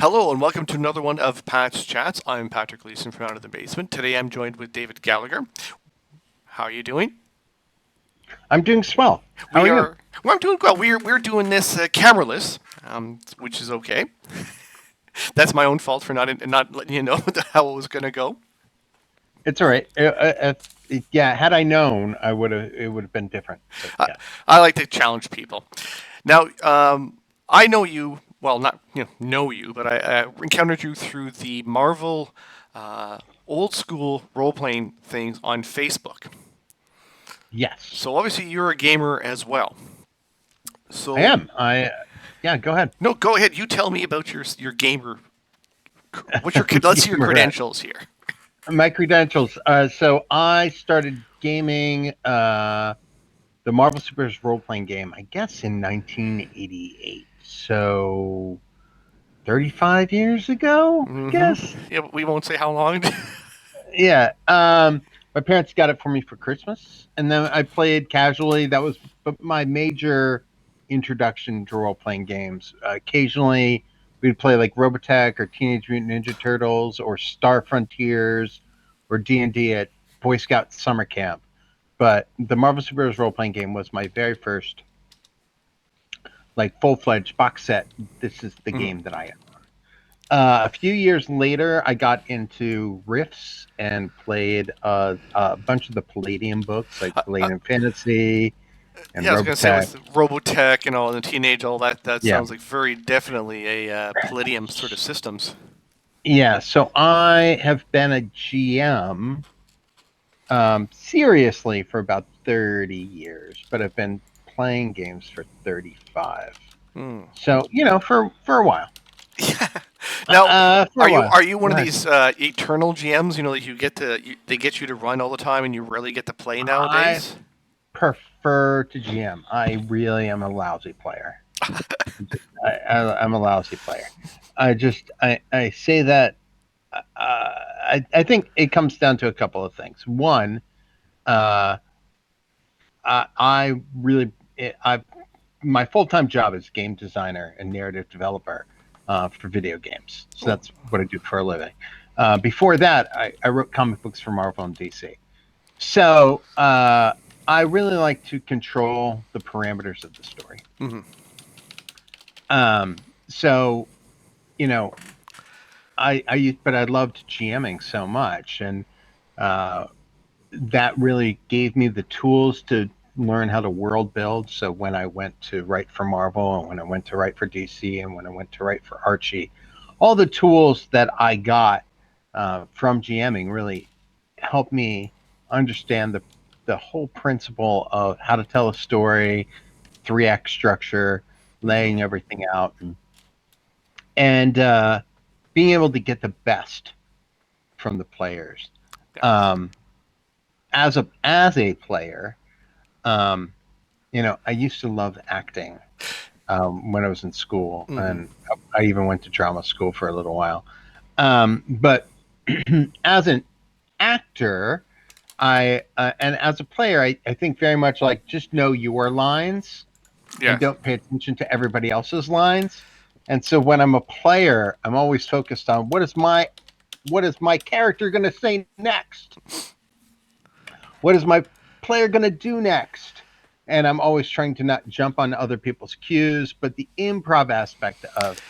Hello and welcome to another one of Pat's Chats. I'm Patrick Leeson from Out of the Basement. Today I'm joined with David Gallaher. How are you doing? I'm doing swell. How We are you? are. Well, I'm doing well. We're doing this cameraless, which is okay. That's my own fault for not letting you know how it was going to go. It's all right. Yeah, had I known, I would have. It would have been different. But I, yeah. I like to challenge people. Now, I know you. Well, not know you, but I encountered you through the Marvel old school role playing things on Facebook. Yes, So obviously you're a gamer as well. I So am. Yeah. Go ahead. no, go ahead. You tell me about your gamer. What's your let's see your Gamer rat. credentials here. My credentials. So I started gaming the Marvel Superheroes role playing game. I guess in 1988. So 35 years ago. I Mm-hmm. guess. Yeah, we won't say how long. Yeah. My parents got it for me for Christmas, and then I played casually. That was my major introduction to role playing games. Occasionally, we'd play like Robotech or Teenage Mutant Ninja Turtles or Star Frontiers or D&D at Boy Scout summer camp. But the Marvel Superheroes role playing game was my very first like full fledged box set. This is the Mhm. game that I am. A few years later, I got into Rifts and played a bunch of the Palladium books, like uh, uh, Palladium Fantasy and yeah, I was gonna say Robotech. with Robotech and all the teenage, all that. That Yeah, sounds like very definitely a Palladium sort of systems. yeah. So I have been a GM seriously for about 30 years, but I've been playing games for 35. Hmm. So for a while. Yeah. Now, For are a you while. are you one Go of ahead. these eternal GMs? You know, that they get you to run all the time, and you rarely get to play I nowadays. prefer to GM. I really am a lousy player. I'm a lousy player. I say that I think it comes down to a couple of things. One, uh, I really I my full time job is game designer and narrative developer for video games. So Oh, that's what I do for a living. Before that, I wrote comic books for Marvel and DC. So I really like to control the parameters of the story. mhm. So you know, but I loved GMing so much, and uh, that really gave me the tools to learn how to world build. So when I went to write for Marvel, and when I went to write for DC, and when I went to write for Archie, all the tools that I got from GMing really helped me understand the whole principle of how to tell a story, 3 act structure, Mhm. laying everything out, and being able to get the best from the players. Yeah. Um, as a player, um, I used to love acting when I was in school, Mhm. and I even went to drama school for a little while. But as an actor, and as a player, I think very much like just know your lines and Yeah. don't pay attention to everybody else's lines. And so when I'm a player, I'm always focused on what is my character going to say next? What is my player going to do next? And I'm always trying to not jump on other people's cues, but the improv aspect of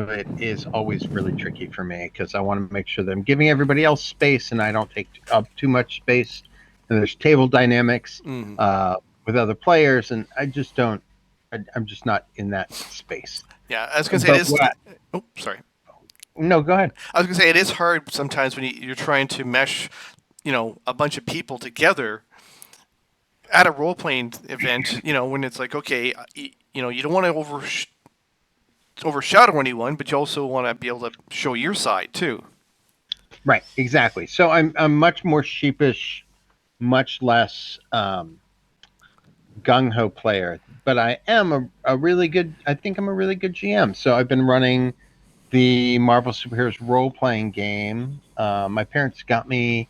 it is always really tricky for me because I want to make sure that I'm giving everybody else space and I don't take up too much space. And there's table dynamics Mhm. with other players, and I just don't. I'm just not in that space. Yeah. I was gonna say it But is. what? Oh, sorry. No, go ahead. I was gonna say it is hard sometimes when you're trying to mesh, a bunch of people together at a role playing event. When it's like, okay, you don't want to overshadow anyone, but you also want to be able to show your side too. Right, exactly. So I'm much more sheepish, much less gung ho player, but I am a really good. I think I'm a really good GM. So I've been running the Marvel superheroes role playing game. My parents got me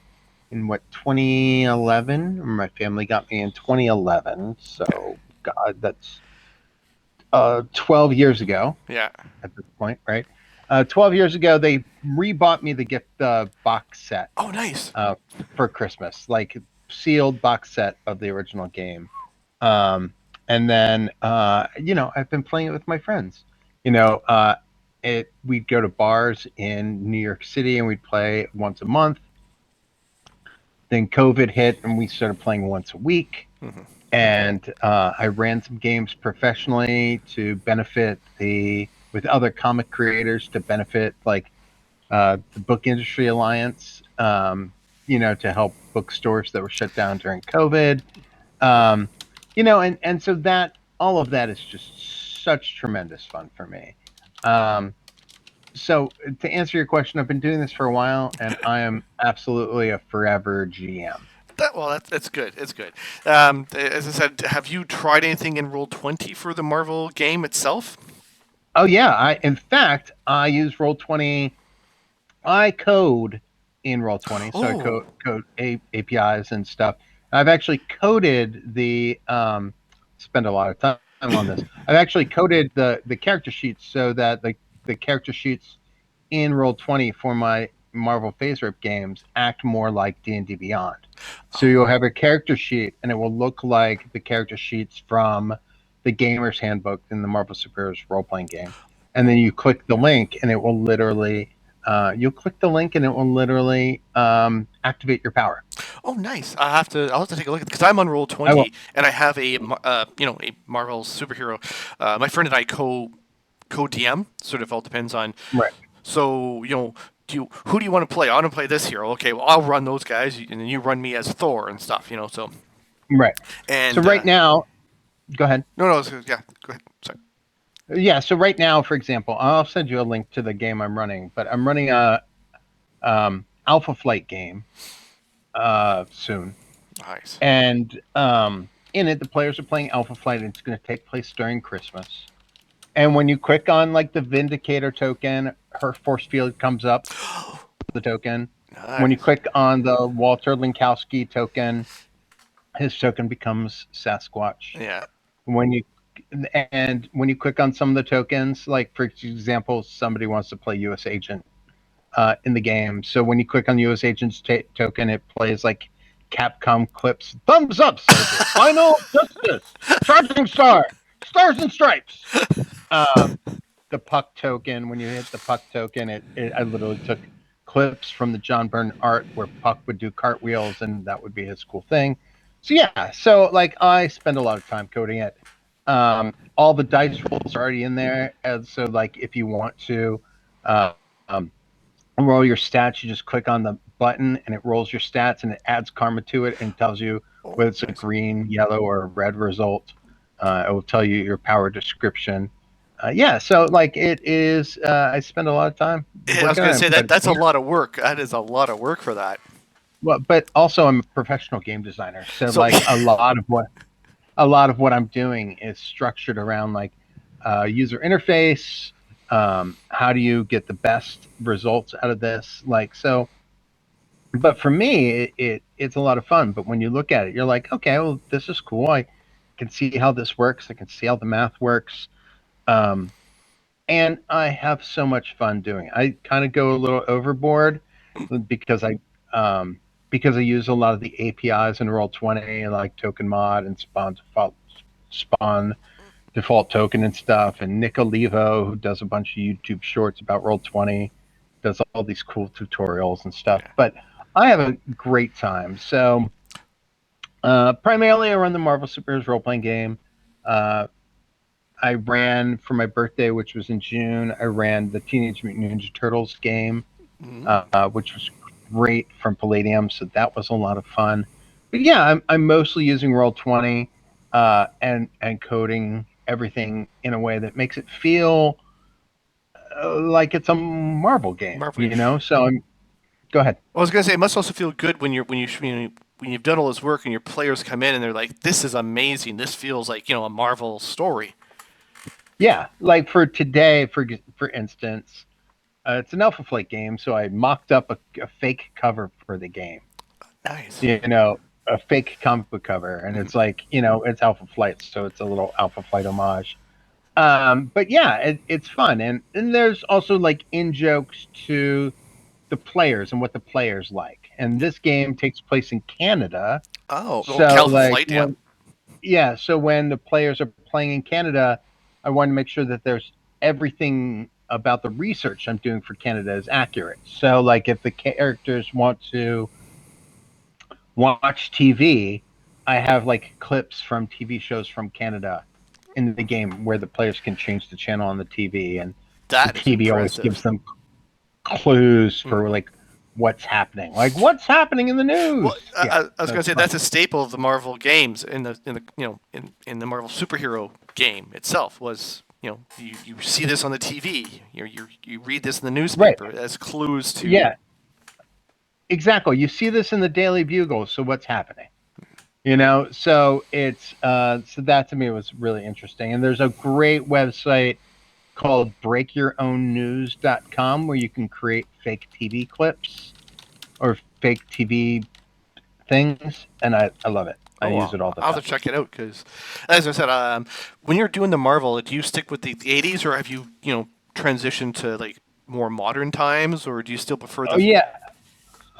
in what 2011. Or my family got me in 2011. Okay. So God, that's 12 years ago Yeah. at this point, right? 12 years ago, they rebought me the gift box set Oh, nice. uh, for Christmas, like sealed box set of the original game. Um, and then, I've been playing it with my friends. You know, we'd go to bars in New York City and we'd play once a month. Then COVID hit and we started playing once a week. Hmm. And I ran some games professionally to benefit with other comic creators to benefit like the Book Industry Alliance, to help bookstores that were shut down during COVID. Um, and so that all of that is just such tremendous fun for me. Um, so to answer your question, I've been doing this for a while, and I am absolutely a forever GM. That's good. It's good. As I said, have you tried anything in Roll20 for the Marvel game itself? Oh yeah, in fact I use Roll20. I code in Roll20, so I Oh, code APIs and stuff. I've actually coded spend a lot of time on this. I've actually coded the character sheets so that the character sheets in Roll20 for my Marvel Phase Rip games act more like D&D Beyond. So oh, you'll have a character sheet and it will look like the character sheets from the Gamer's Handbook in the Marvel Superheroes role-playing game. And then oh, you click the link and it will literally you'll click the link and it will literally activate your power. oh, nice. I'll have to take a look at it because I'm on Roll I will. Twenty and I have a Marvel superhero. My friend and I co DM. Sort of all depends on. Right. So who do you want to play? I want to play this hero. Okay, well I'll run those guys, and then you run me as Thor and stuff. So Right. So and right now, go ahead. no, yeah, go ahead. Sorry. Yeah. So right now, for example, I'll send you a link to the game I'm running, but I'm running a Alpha Flight game soon. Nice. And in it, the players are playing Alpha Flight, and it's going to take place during Christmas. And when you click on like the Vindicator token, her force field comes up, the token. When you Nice. click on the Walter Linkowski token, his token becomes Sasquatch. Yeah. When you when you click on some of the tokens, like for example, somebody wants to play U.S. Agent in the game. So when you click on U.S. Agent's token, it plays like Capcom clips. Thumbs up, soldier. Final justice. Charging star. Stars and stripes. Um, the puck token. When you hit the puck token, I literally took clips from the John Byrne art where Puck would do cartwheels, and that would be his cool thing. So yeah, so like I spend a lot of time coding it. All the dice rolls are already in there, and so like if you want to uh, um, roll your stats, you just click on the button and it rolls your stats and it adds karma to it and tells you Oh, whether it's a nice. green, yellow, or a red result. It will tell you your power description. Yeah, so like it is. I spend a lot of time I was working gonna on it, say but that's a yeah, lot of work. That is a lot of work for that. well, but also I'm a professional game designer, so So like a lot of what I'm doing is structured around like user interface. How do you get the best results out of this? Like so, but for me, it's a lot of fun. But when you look at it, you're like, okay, well, this is cool. I can see how this works. I can see how the math works. Um, and I have so much fun doing it. I kind of go a little overboard because I um, because I use a lot of the APIs in Roll20, like Token Mod and Spawn default token and stuff. And Nick Olivo, who does a bunch of YouTube shorts about Roll20, does all these cool tutorials and stuff. yeah. But I have a great time. So primarily, I run the Marvel Superheroes role playing game. Uh, I ran for my birthday, which was in June. I ran the Teenage Mutant Ninja Turtles game, Mm. which was great from Palladium. So that was a lot of fun. But yeah, I'm mostly using Roll20 and coding everything in a way that makes it feel like it's a Marvel game. Marvel. So go ahead. I was gonna say it must also feel good when when you've done all this work and your players come in and they're like, "This is amazing. This feels like a Marvel story." Yeah, like for today, for instance, it's an Alpha Flight game, so I mocked up a fake cover for the game. Nice. You know, a fake comic book cover, and Mhm. it's like it's Alpha Flight, so it's a little Alpha Flight homage. But yeah, it's fun, and there's also like in jokes to the players and what the players like. And this game takes place in Canada, Oh, well, so Cal like Flight, yeah. when yeah, so when the players are playing in Canada, I want to make sure that there's everything about the research I'm doing for Canada is accurate. So like if the characters want to watch TV, I have like clips from TV shows from Canada in the game where the players can change the channel on the TV, and the That is TV always gives impressive. them clues Hmm. for like what's happening, like what's happening in the Well, news. Yeah, I was so going it's to say fun. that's a staple of the Marvel games in the in the Marvel superhero game itself was you see this on the TV, you read this in the Right. newspaper as clues to. Yeah, exactly. You see this in the Daily Bugle. So what's happening? So it's so that to me was really interesting. And there's a great website called breakyourownnews.com where you can create fake TV clips or fake TV things, and I love it. I Oh, use it all the I'll time. have to check it out because, as I said, when you're doing the Marvel, do you stick with the '80s or have you transitioned to like more modern times, or do you still prefer Oh the? yeah,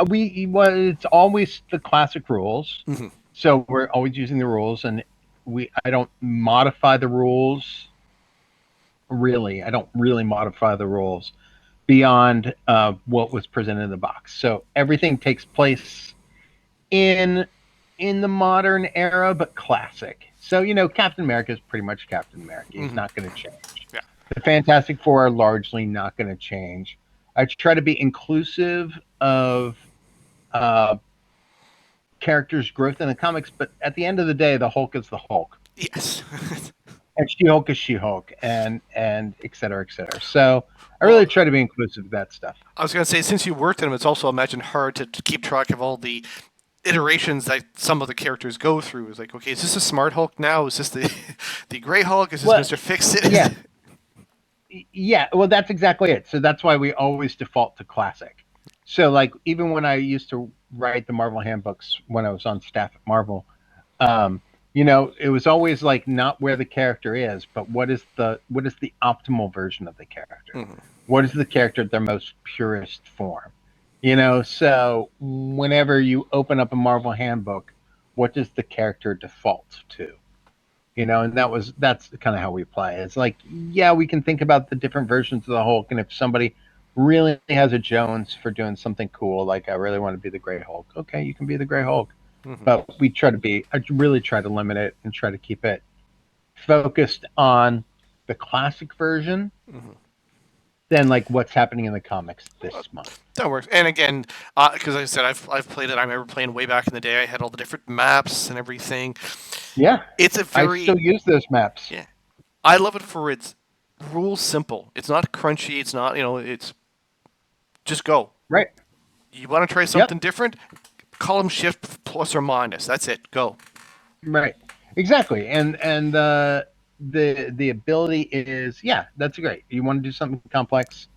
we well, it's always the classic rules. Mhm. So we're always using the rules, and we I don't modify the rules really. I don't really modify the rules beyond what was presented in the box. So everything takes place in in the modern era, but classic. So Captain America is pretty much Captain America. He's Mhm. not going to change. Yeah. The Fantastic Four are largely not going to change. I try to be inclusive of uh, characters' growth in the comics, but at the end of the day, the Hulk is the Hulk, Yes. and She-Hulk is She-Hulk, and et cetera, et cetera. So I really Well, try to be inclusive of that stuff. I was going to say, since you worked in them, it's also, I imagine, hard to keep track of all the iterations that some of the characters go through. It's like, okay, is this a Smart Hulk now? Is this the the Gray Hulk? Is this Well, Mister Fix yeah, It? yeah. Well, that's exactly it. So that's why we always default to classic. So like even when I used to write the Marvel handbooks when I was on staff at Marvel, um, it was always like not where the character is, but what is the optimal version of the character? Mhm. What is the character at their most purest form? So whenever you open up a Marvel handbook, what does the character default to? And that's kind of how we play. It's like, yeah, we can think about the different versions of the Hulk, and if somebody really has a Jones for doing something cool, like I really want to be the Gray Hulk, okay, you can be the Gray Hulk. Mhm. But I really try to limit it and try to keep it focused on the classic version Mhm. than like what's happening in the comics this month. That works. And again, because like I said, I've played it. I remember playing way back in the day. I had all the different maps and everything. Yeah, It's a I very still use those maps. yeah. I love it for its rules simple. It's not crunchy. It's not It's just go. Right. You want to try Yep. something different? Column shift plus or minus. That's it. Go. Right. Exactly. And the ability is, yeah, that's great. You want to do something complex,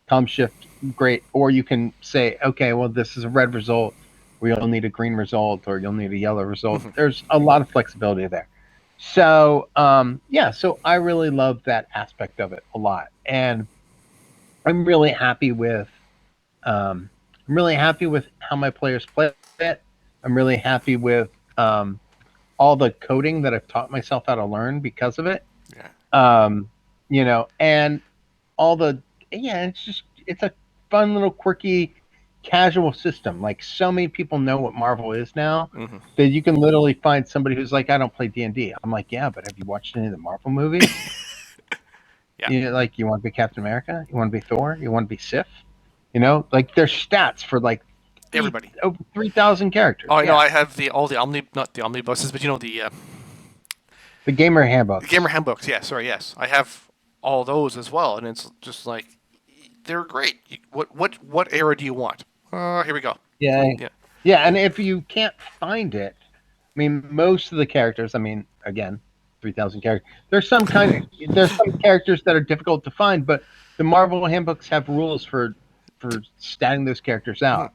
column shift, great. Or you can say, okay, well, this is a red result, or you'll need a green result, or you'll need a yellow result. Mhm. There's a lot of flexibility there. So yeah, so I really love that aspect of it a lot. And I'm really happy with um I'm really happy with how my players play it. I'm really happy with all the coding that I've taught myself how to learn because of it. Yeah. Um, and all the yeah, it's a fun little quirky casual system. Like so many people know what Marvel is now Hmm. that you can literally find somebody who's like, I don't play D&D. I'm like, yeah, but have you watched any of the Marvel movies? Yeah. Like you want to be Captain America, you want to be Thor, you want to be Sif. Like there's stats for like Everybody. over 3,000 Oh, characters. I know. Yeah, I have the all the omni not the omnibuses, but the gamer the gamer handbooks. handbooks. Yeah. Sorry. Yes, I have all those as well, and it's just like they're great. What era do you want? Here we go. Yeah, Yeah. yeah, and if you can't find it, I mean, most of the characters. I mean, again, 3,000 characters. There's some characters that are difficult to find, but the Marvel handbooks have rules for statting those characters Mhm. out.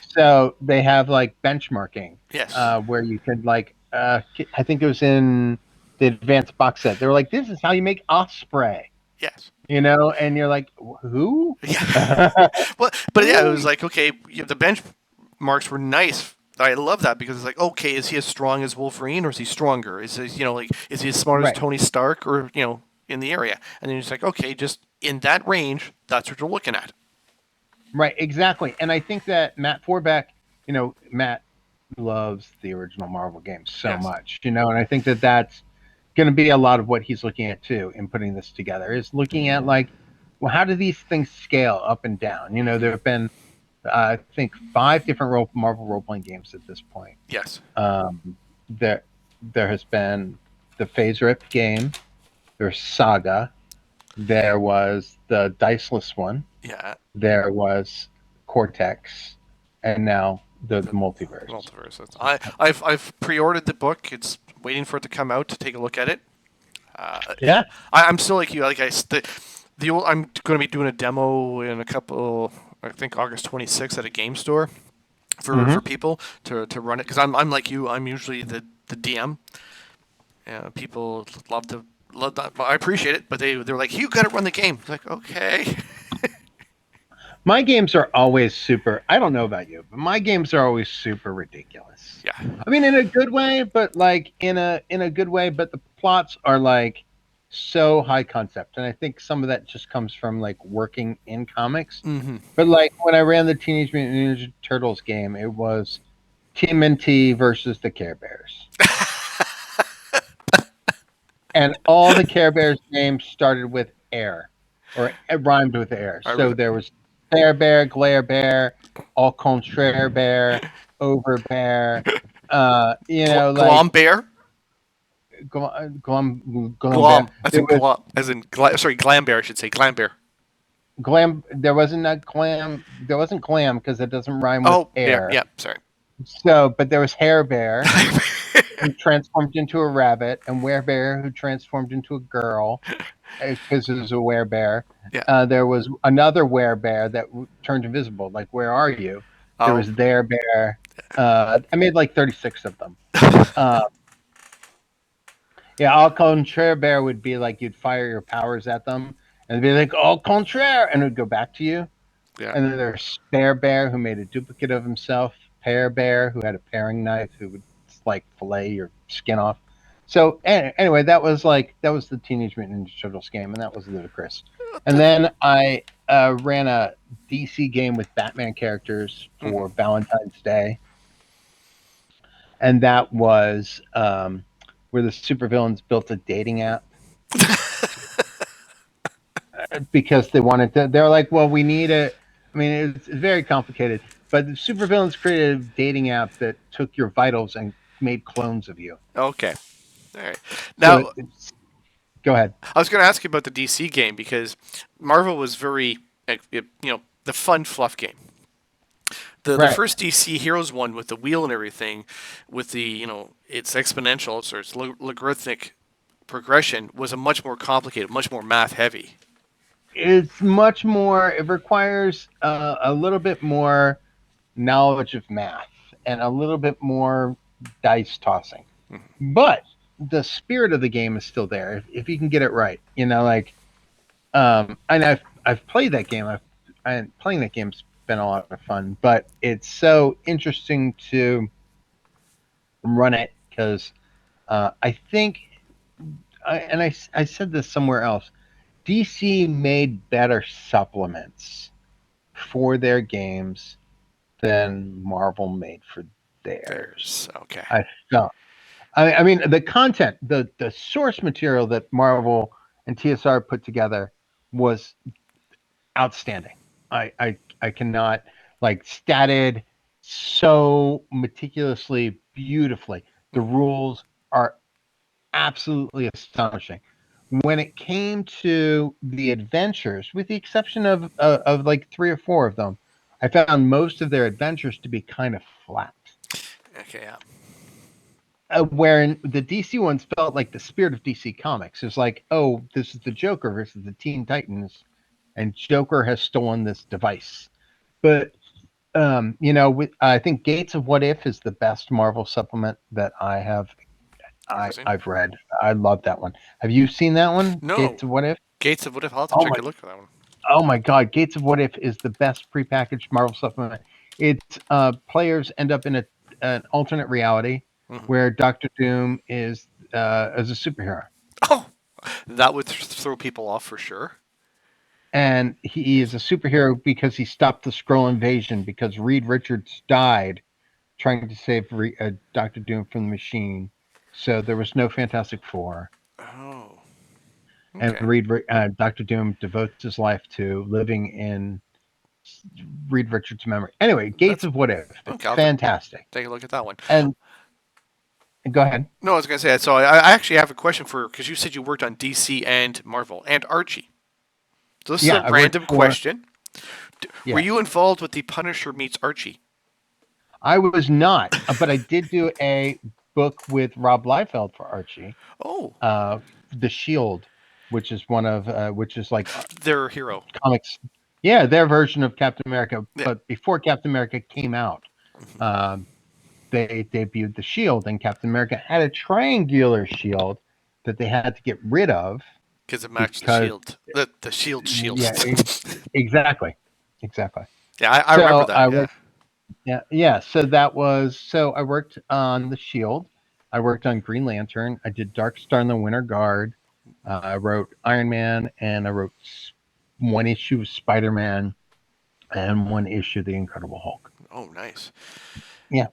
So they have like benchmarking, Yes. where you could like, I think it was in the advanced box set. They were like, "This is how you make Osprey," Yes. and you're like, "Who? Yeah. Well, but yeah, it was Who?" like, okay, the benchmarks were nice. I love that because it's like, okay, is he as strong as Wolverine or is he stronger? Is he, like, is he as smart as Right, Tony Stark or, in the area? And then it's like, okay, just in that range, that's what you're looking at. right, exactly. And I think that Matt Forbeck, Matt loves the original Marvel games so Yes. much, and I think that that's going to be a lot of what he's looking at too in putting this together is looking at like, well, how do these things scale up and down? Mm-hmm. There have been, I think, five different Marvel role playing games at this point. Yes. Um, there, there has been the Phase Rip game. There's Saga. There was the Diceless one. Yeah. There was Cortex, and now the The multiverse. multiverse. I've pre-ordered the book. It's waiting for it to come out to take a look at it. Uh, Yeah. I'm still like you. Like the old. I'm going to be doing a demo in a couple. I think August 26th at a game store for Hmm. people to run it because I'm like you. I'm usually the DM. People love that. Well, I appreciate it, but they're like, you got to run the game. It's like, okay. My games are always super. I don't know about you, but my games are always super ridiculous. Yeah. I mean, in a good way, but like in a good way. But the plots are like so high concept, and I think some of that just comes from like working in comics. Mm-hmm. But like when I ran the Teenage Mutant Ninja Turtles game, it was TMNT versus the Care Bears, and all the Care Bears names started with air, or it rhymed with air. I So there was Fair Bear, Glare Bear, Au Contraire Bear, Over Bear. Like Glom Bear. Glum Bear. Glom, as There in was glom, as in sorry, Glam Bear. I should say Glam Bear. Glam. There wasn't a Glam. There wasn't Glam because it doesn't rhyme with Oh, yeah, air. yeah. Sorry. So, but there was Hair Bear who transformed into a rabbit, and Were Bear who transformed into a girl because it was a werebear. Yeah. There was another werebear that turned invisible. Like, where are you? There Oh. was their bear. I made like 36 of them. Uh, yeah, au contraire bear would be like you'd fire your powers at them and it'd be like au contraire, and it would go back to you. Yeah. And then there's Spare Bear who made a duplicate of himself. Pear Bear who had a paring knife who would like fillet your skin off. So anyway, that was the Teenage Mutant Ninja Turtles game, and that was ludicrous. And then I ran a DC game with Batman characters Mhm. for Valentine's Day, and that was where the supervillains built a dating app because they wanted to. They're like, well, we need a. I mean, it's very complicated, but the supervillains created a dating app that took your vitals and made clones of you. Okay. All right. So Now, go ahead. I was going to ask you about the DC game because Marvel was very, the fun fluff game. The Right. first DC Heroes one with the wheel and everything, with the it's exponential, so it's logarithmic progression was a much more complicated, much more math heavy. It's much more. It requires a little bit more knowledge of math and a little bit more dice tossing. But the spirit of the game is still there if you can get it right. And I've played that game. Playing that game's been a lot of fun, but it's so interesting to run it because I think, I said this somewhere else. DC made better supplements for their games than Marvel made for theirs. There's okay. I felt. I mean, the content, the source material that Marvel and TSR put together was outstanding. I cannot like statted so meticulously beautifully. The rules are absolutely astonishing. When it came to the adventures, with the exception of like three or four of them, I found most of their adventures to be kind of flat. Okay, yeah. Wherein the DC ones felt like the spirit of DC Comics. It's like, oh, this is the Joker versus the Teen Titans, and Joker has stolen this device. But I think Gates of What If is the best Marvel supplement that I have Never seen. I've read. I love that one. Have you seen that one, Gates No. of What If? Gates of What If. I'll have to Oh check my a look for that one. oh my God, Gates of What If is the best prepackaged Marvel supplement. It's players end up in an alternate reality Hmm. where Doctor Doom is as a superhero, Oh, that would throw people off for sure. and he is a superhero because he stopped the Skrull invasion because Reed Richards died trying to save Doctor Doom from the machine. So there was no Fantastic Four, Oh, and okay. Doctor Doom devotes his life to living in Reed Richards' memory. Anyway, Gates That's of What If. It's okay. I'll have to fantastic. take a look at that one. And go ahead. No, I was gonna say. So I actually have a question for because you said you worked on DC and Marvel and Archie. So this is Yeah, a I worked random for. question. Were Yes, you involved with the Punisher meets Archie? I was not, but I did do a book with Rob Liefeld for Archie, Oh, uh, The Shield, which is like their hero. comics. Yeah, their version of Captain America. Yeah. But before Captain America came out, um, they debuted the Shield, and Captain America had a triangular shield that they had to get rid of Because it matched the because shield. The shield yeah, shields. exactly, exactly. Yeah, I remember So that. I Yeah. worked. Yeah, yeah. So that was so I worked on the Shield. I worked on Green Lantern. I did Dark Star and the Winter Guard. I wrote Iron Man, and I wrote one issue of Spider Man and one issue of the Incredible Hulk. Oh, nice. Yeah,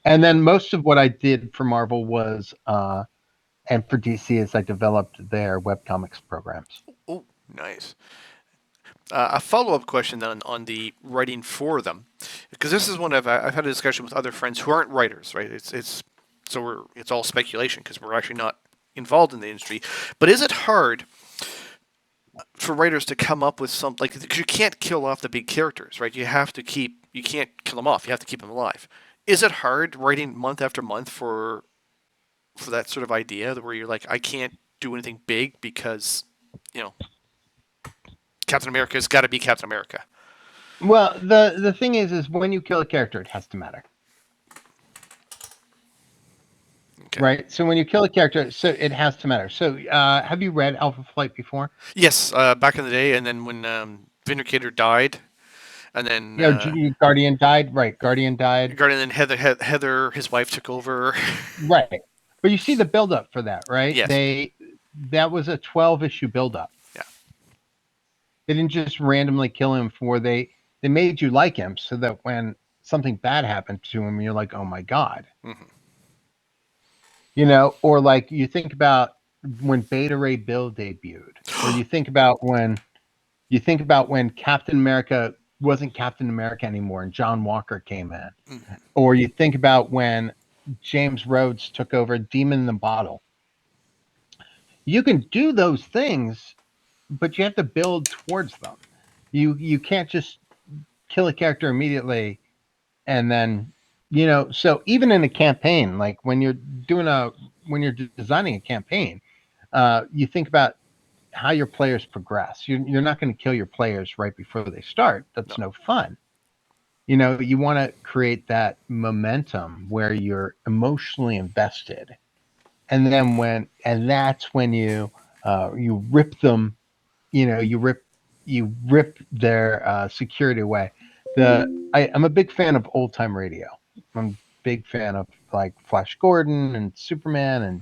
and then most of what I did for Marvel was, and for DC is I developed their webcomics programs. Oh, nice. A follow up question then on the writing for them, because this is one I've had a discussion with other friends who aren't writers, right? It's all speculation because we're actually not involved in the industry. But is it hard for writers to come up with something like because you can't kill off the big characters, right? You can't kill them off. You have to keep them alive. Is it hard writing month after month for that sort of idea where you're like, I can't do anything big because you know Captain America's got to be Captain America. Well, the thing is when you kill a character, it has to matter. Okay. Right. So when you kill a character, so it has to matter. So have you read Alpha Flight before? Yes, back in the day, and then when Vindicator died, and then You know, Guardian died. Right. Guardian died. Guardian, then Heather, his wife, took over. Right. But you see the buildup for that, right? Yes. That was a 12-issue buildup. Yeah. They didn't just randomly kill him for they made you like him so that when something bad happened to him, you're like, oh my God. Hmm. You know, or like you think about when Beta Ray Bill debuted, or you think about when Captain America wasn't Captain America anymore and John Walker came in. Hmm. Or you think about when James Rhodes took over Demon in the Bottle. You can do those things, but you have to build towards them. You can't just kill a character immediately and then so even in a campaign, like when you're designing a campaign, you think about how your players progress. You're not going to kill your players right before they start. No. That's no fun. You want to create that momentum where you're emotionally invested, and that's when you rip them. You rip their security away. I'm a big fan of old time radio. I'm a big fan of like Flash Gordon and Superman and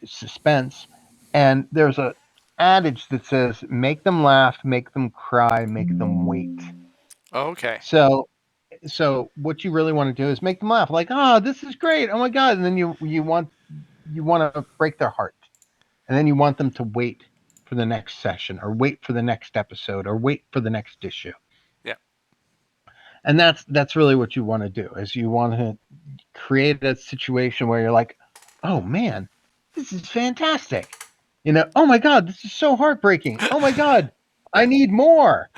suspense. And there's a adage that says, "Make them laugh, make them cry, make them wait." Oh, okay. So what you really want to do is make them laugh, like, "Oh, this is great! Oh my God!" And then you want to break their heart, and then you want them to wait for the next session, or wait for the next episode, or wait for the next issue. Yeah. And that's really what you want to do, is you want to create a situation where you're like, "Oh man, this is fantastic." "Oh my God, this is so heartbreaking. Oh my God, I Yeah. need more."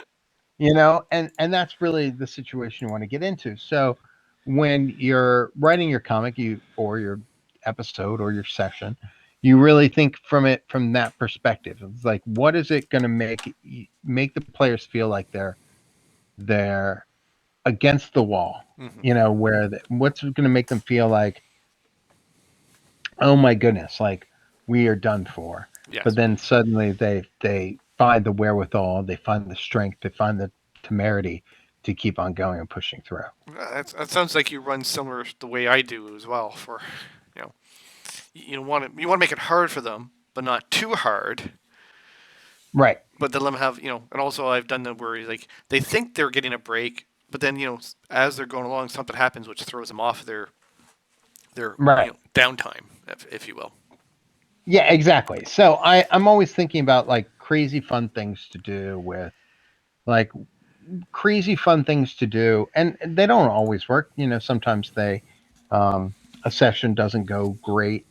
And that's really the situation you want to get into. So when you're writing your comic, or your episode or your session, you really think from that perspective. It's like, what is it going to make the players feel like they're against the wall? Hmm. What's going to make them feel like oh my goodness, like we are done for. But Yes. then suddenly they find the wherewithal, they find the strength, they find the temerity to keep on going and pushing through. That sounds like you run similar the way I do as well. For you know, you want to make it hard for them, but not too hard. Right. But then let them have and also I've done the where like they think they're getting a break, but then as they're going along, something happens which throws them off their Right. downtime, if you will. Yeah, exactly. So I'm always thinking about like crazy fun things to do with like crazy fun things to do, and they don't always work. Sometimes um, a session doesn't go great.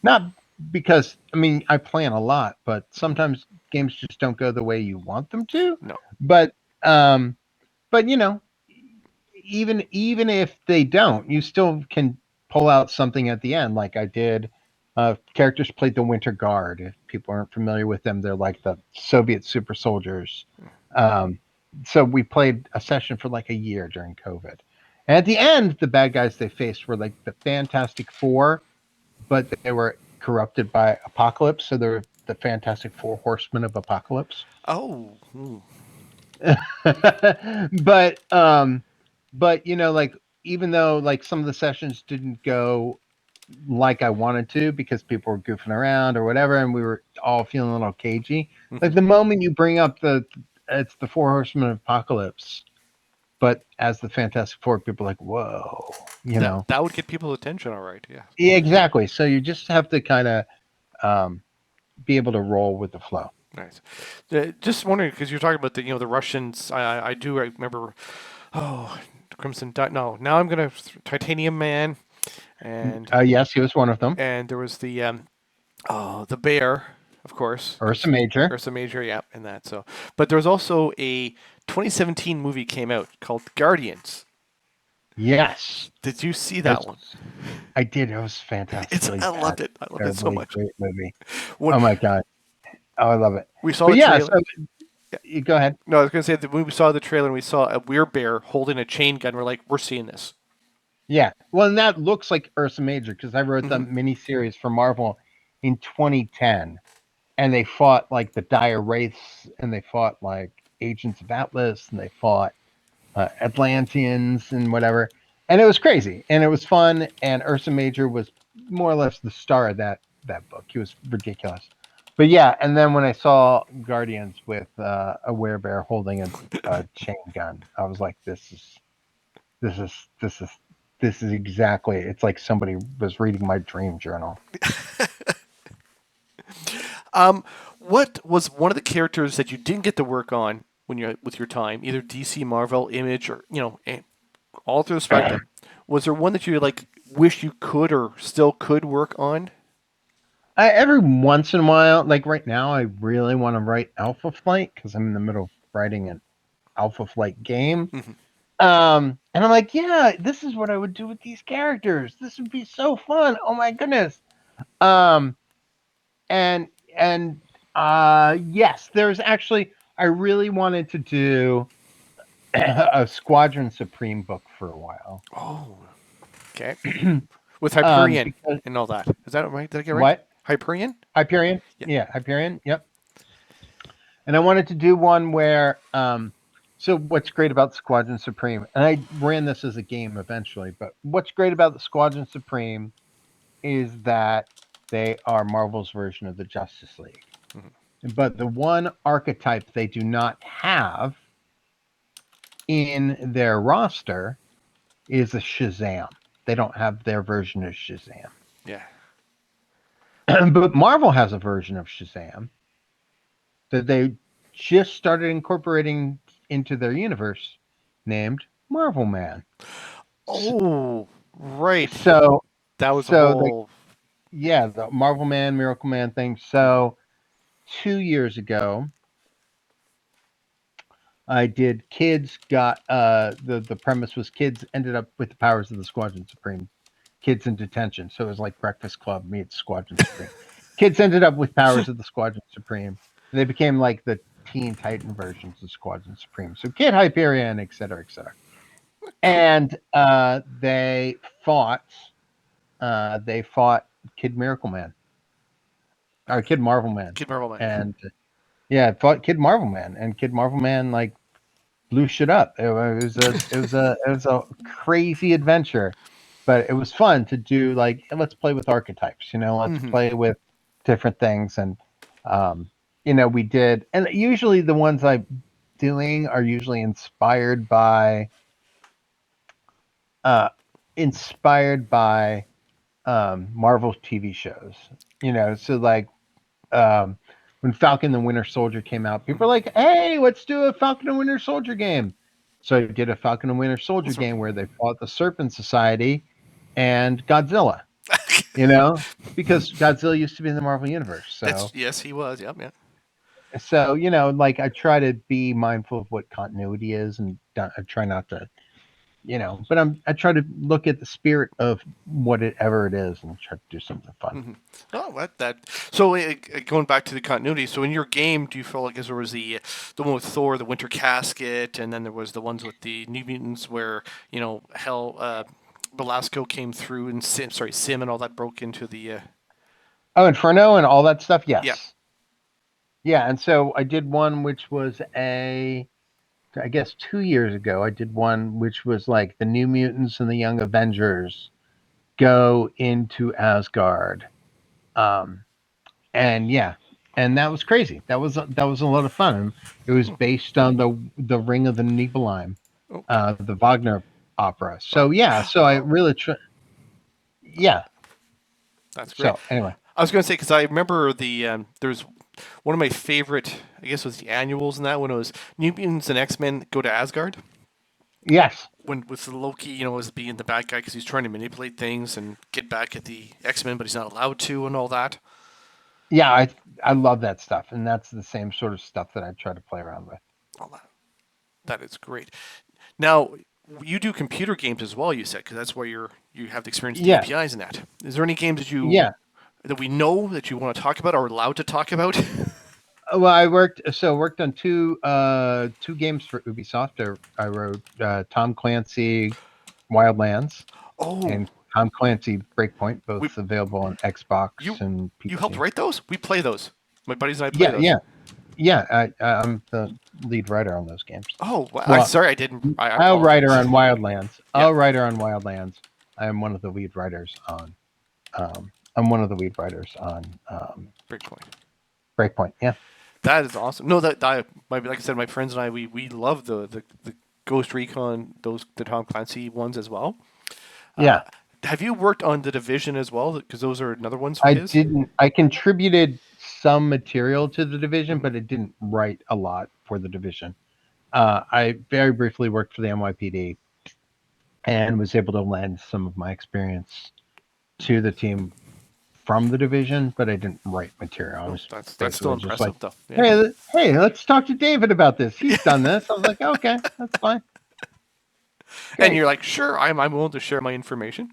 Not because I mean I plan a lot, but sometimes games just don't go the way you want them to. No. But um, but even if they don't, you still can pull out something at the end, like I did. Characters played the Winter Guard. If people aren't familiar with them, they're like the Soviet super soldiers. Um, so we played a session for like a year during COVID. And at the end, the bad guys they faced were like the Fantastic Four, but they were corrupted by Apocalypse. So they're the Fantastic Four Horsemen of Apocalypse. Oh. Ooh. but um, but like even though like some of the sessions didn't go like I wanted to because people were goofing around or whatever, and we were all feeling a little cagey. Like Mm-hmm. the moment you bring up the it's the Four Horsemen of Apocalypse, but as the Fantastic Four, people are like, whoa, That would get people's attention, all right. Yeah. Yeah, exactly. So you just have to kind of um, be able to roll with the flow. Nice. Just wondering because you're talking about the Russians. I do remember. Oh, Crimson. No, now I'm gonna Titanium Man, and Yes, he was one of them. there was the bear, of course, Ursa Major. Ursa Major, yeah, and that. So, but there was also a 2017 movie came out called Guardians. Yes, Did you see that one? it's, I did. It was fantastically I bad, loved it. I loved it so terribly much. great movie. When Oh my god. Oh, I love it. we saw But the yeah, so trailer, yeah, you go ahead. no, I was gonna say that when we saw the trailer and we saw a werebear holding a chain gun, we're like, we're seeing this. Yeah. Well, and that looks like Ursa Major because I wrote the Mm-hmm. miniseries for Marvel in 2010, and they fought like the Dire Wraiths, and they fought like Agents of Atlas, and they fought Atlanteans and whatever, and it was crazy and it was fun. And Ursa Major was more or less the star of that book. He was ridiculous. But yeah, and then when I saw Guardians with a werebear holding a chain gun, I was like, this is this is this is exactly. It's like somebody was reading my dream journal. What was one of the characters that you didn't get to work on when you're with your time, either DC, Marvel, Image, or all through the spectrum? Was there one that you like wish you could or still could work on? Every once in a while, like right now, I really want to write Alpha Flight because I'm in the middle of writing an Alpha Flight game. Mm-hmm. And I'm like, yeah, this is what I would do with these characters. This would be so fun. Oh my goodness. Um, and and yes, there's actually I really wanted to do a Squadron Supreme book for a while. Oh, okay. With Hyperion Because and all that. Is that right? Did I get it right? what? Hyperion? Hyperion? Yeah. Yeah, Hyperion. Yep. And I wanted to do one where so what's great about Squadron Supreme, and I ran this as a game eventually, but what's great about the Squadron Supreme is that they are Marvel's version of the Justice League. Mm-hmm. But the one archetype they do not have in their roster is a Shazam. They don't have their version of Shazam. Yeah. But Marvel has a version of Shazam that they just started incorporating into their universe named Marvel Man. Oh, right. So, That was a so the whole. yeah, the Marvel Man, Miracle Man thing. So 2 years ago, I did kids got the premise was kids ended up with the powers of the Squadron Supreme. Kids in detention. So it was like Breakfast Club meets Squadron Supreme. Kids ended up with powers of the Squadron Supreme. They became like the Teen Titan versions of Squadron Supreme. So Kid Hyperion, et cetera, et cetera. Cool. And they fought they fought Kid Miracle Man or Kid Marvel Man, Kid Marvel Man. and yeah, fought Kid Marvel Man, and Kid Marvel Man like blew shit up. It was a crazy adventure, but it was fun to do. Like, let's play with archetypes. Let's Hmm. play with different things, and um, we did. And usually the ones I'm doing are usually uh, inspired by Marvel TV shows. So like um, when Falcon and the Winter Soldier came out, people were like, "Hey, let's do a Falcon and Winter Soldier game." So I did a Falcon and Winter Soldier So game where they fought the Serpent Society and Godzilla. You know, because Godzilla used to be in the Marvel universe. that's So yes, he was. Yep, yeah. like I try to be mindful of what continuity is, and I try not to, but I try to look at the spirit of whatever it is and try to do something fun. Hmm. Oh, what that? So going back to the continuity. So in your game, do you feel like there was the one with Thor, the Winter Casket, and then there was the ones with the New Mutants where Hell Belasco came through and Sim and all that broke into the Oh, Inferno and all that stuff. yeah. Yes. Yeah, and so I did one which was I guess 2 years ago. I did one which was like the New Mutants and the Young Avengers go into Asgard, um, and yeah, and that was crazy. That was a lot of fun. It was Hmm. based on the Ring of the Nibelheim, Okay. the Wagner opera. Oh, So yeah, so I really yeah. that's great. So anyway, I was going to say because I remember there's one of my favorite. I guess was the annuals in that when it was New Mutants and X Men go to Asgard. yes, When with Loki, was being the bad guy because he's trying to manipulate things and get back at the X Men, but he's not allowed to, and all that. yeah, I love that stuff, and that's the same sort of stuff that I try to play around with. All that is great. Now you do computer games as well. You said because that's where you have the experience with the Yeah, APIs and that. Is there any games yeah. that we know that you want to talk about or allowed to talk about? Well, I worked on two games for Ubisoft. I wrote Tom Clancy Wildlands Oh, and Tom Clancy Breakpoint, we both available on Xbox you and you helped PC. write those? We play those. My buddies and I play Yeah, those. yeah, yeah. I'm the lead writer on those games. Oh, well, I Well, sorry I didn't. I I'll writer apologize. on Wildlands. Yeah, I'll writer on Wildlands. I'm one of the lead writers on. I'm one of the lead writers on Breakpoint. Breakpoint. Yeah, That is awesome. No, like I said, my friends and I, we love the Ghost Recon, the Tom Clancy ones as well. Uh, yeah. have you worked on the Division as well? Because those are another ones for I his. didn't. I contributed some material to the division, Hmm. but it didn't write a lot for the division. I very briefly worked for the NYPD and was able to lend some of my experience to the team from the division, but I didn't write material. I Oh, was that's still basically just like, impressive though. Yeah. hey, let's talk to David about this. He's done this. I was like, okay, that's fine, And great. you're like, sure, I'm willing to share my information.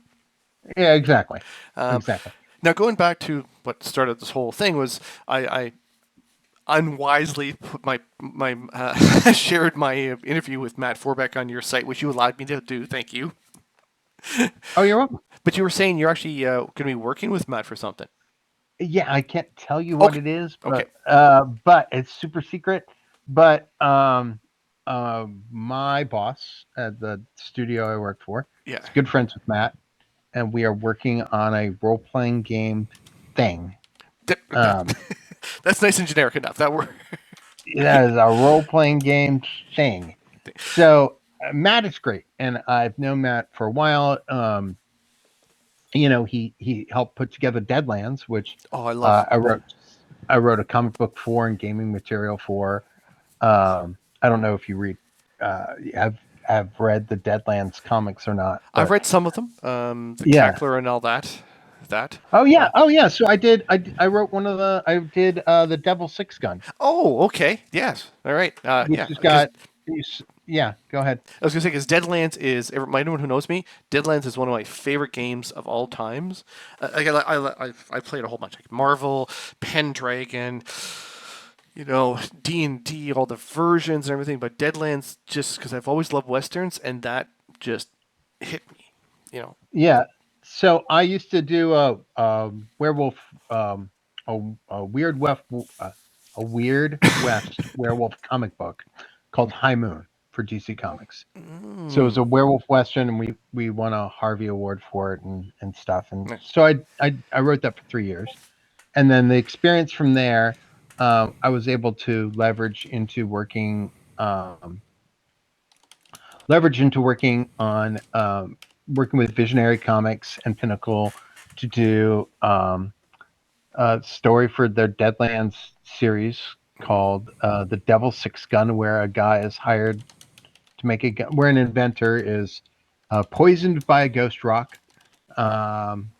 Yeah, exactly, Um, exactly. now going back to what started this whole thing was I unwisely put my shared my interview with Matt Forbeck on your site, which you allowed me to do. Thank you. Oh, you're welcome. But you were saying you're actually going to be working with Matt for something. Yeah, I can't tell you what Okay. it is, Okay. but it's super secret. But my boss at the studio I work for Yeah. is good friends with Matt, and we are working on a role playing game thing. That Um, that's nice and generic enough. That were that is a role playing game thing. So Matt is great, and I've known Matt for a while. He helped put together Deadlands, which oh, I uh, love. I wrote I wrote a comic book for and gaming material for. I don't know if you read have read the Deadlands comics or not, I've but read some of them. The yeah. Cackler and all that. That. Oh yeah, Uh, oh yeah. So I wrote one of the I did the Devil Six Gun, oh, okay. Yes. All right. which Yeah. has Because got yeah. Go ahead. I was gonna say because Deadlands is anyone who knows me, Deadlands is one of my favorite games of all times. I played a whole bunch like Marvel, Pendragon, D&D, all the versions and everything. But Deadlands, just because I've always loved westerns, and that just hit me. You know. Yeah. So I used to do a werewolf, um, a, a weird west, a weird west werewolf comic book called High Moon for DC Comics. So it was a Mm. werewolf western, and we won a Harvey Award for it and stuff. And Nice. so I wrote that for 3 years, and then the experience from there, I was able to um, leverage into working on working with Visionary Comics and Pinnacle to do a story for their Deadlands series called "The Devil's Six Gun," where a guy is hired to make a gun, where an inventor is poisoned by a ghost rock um,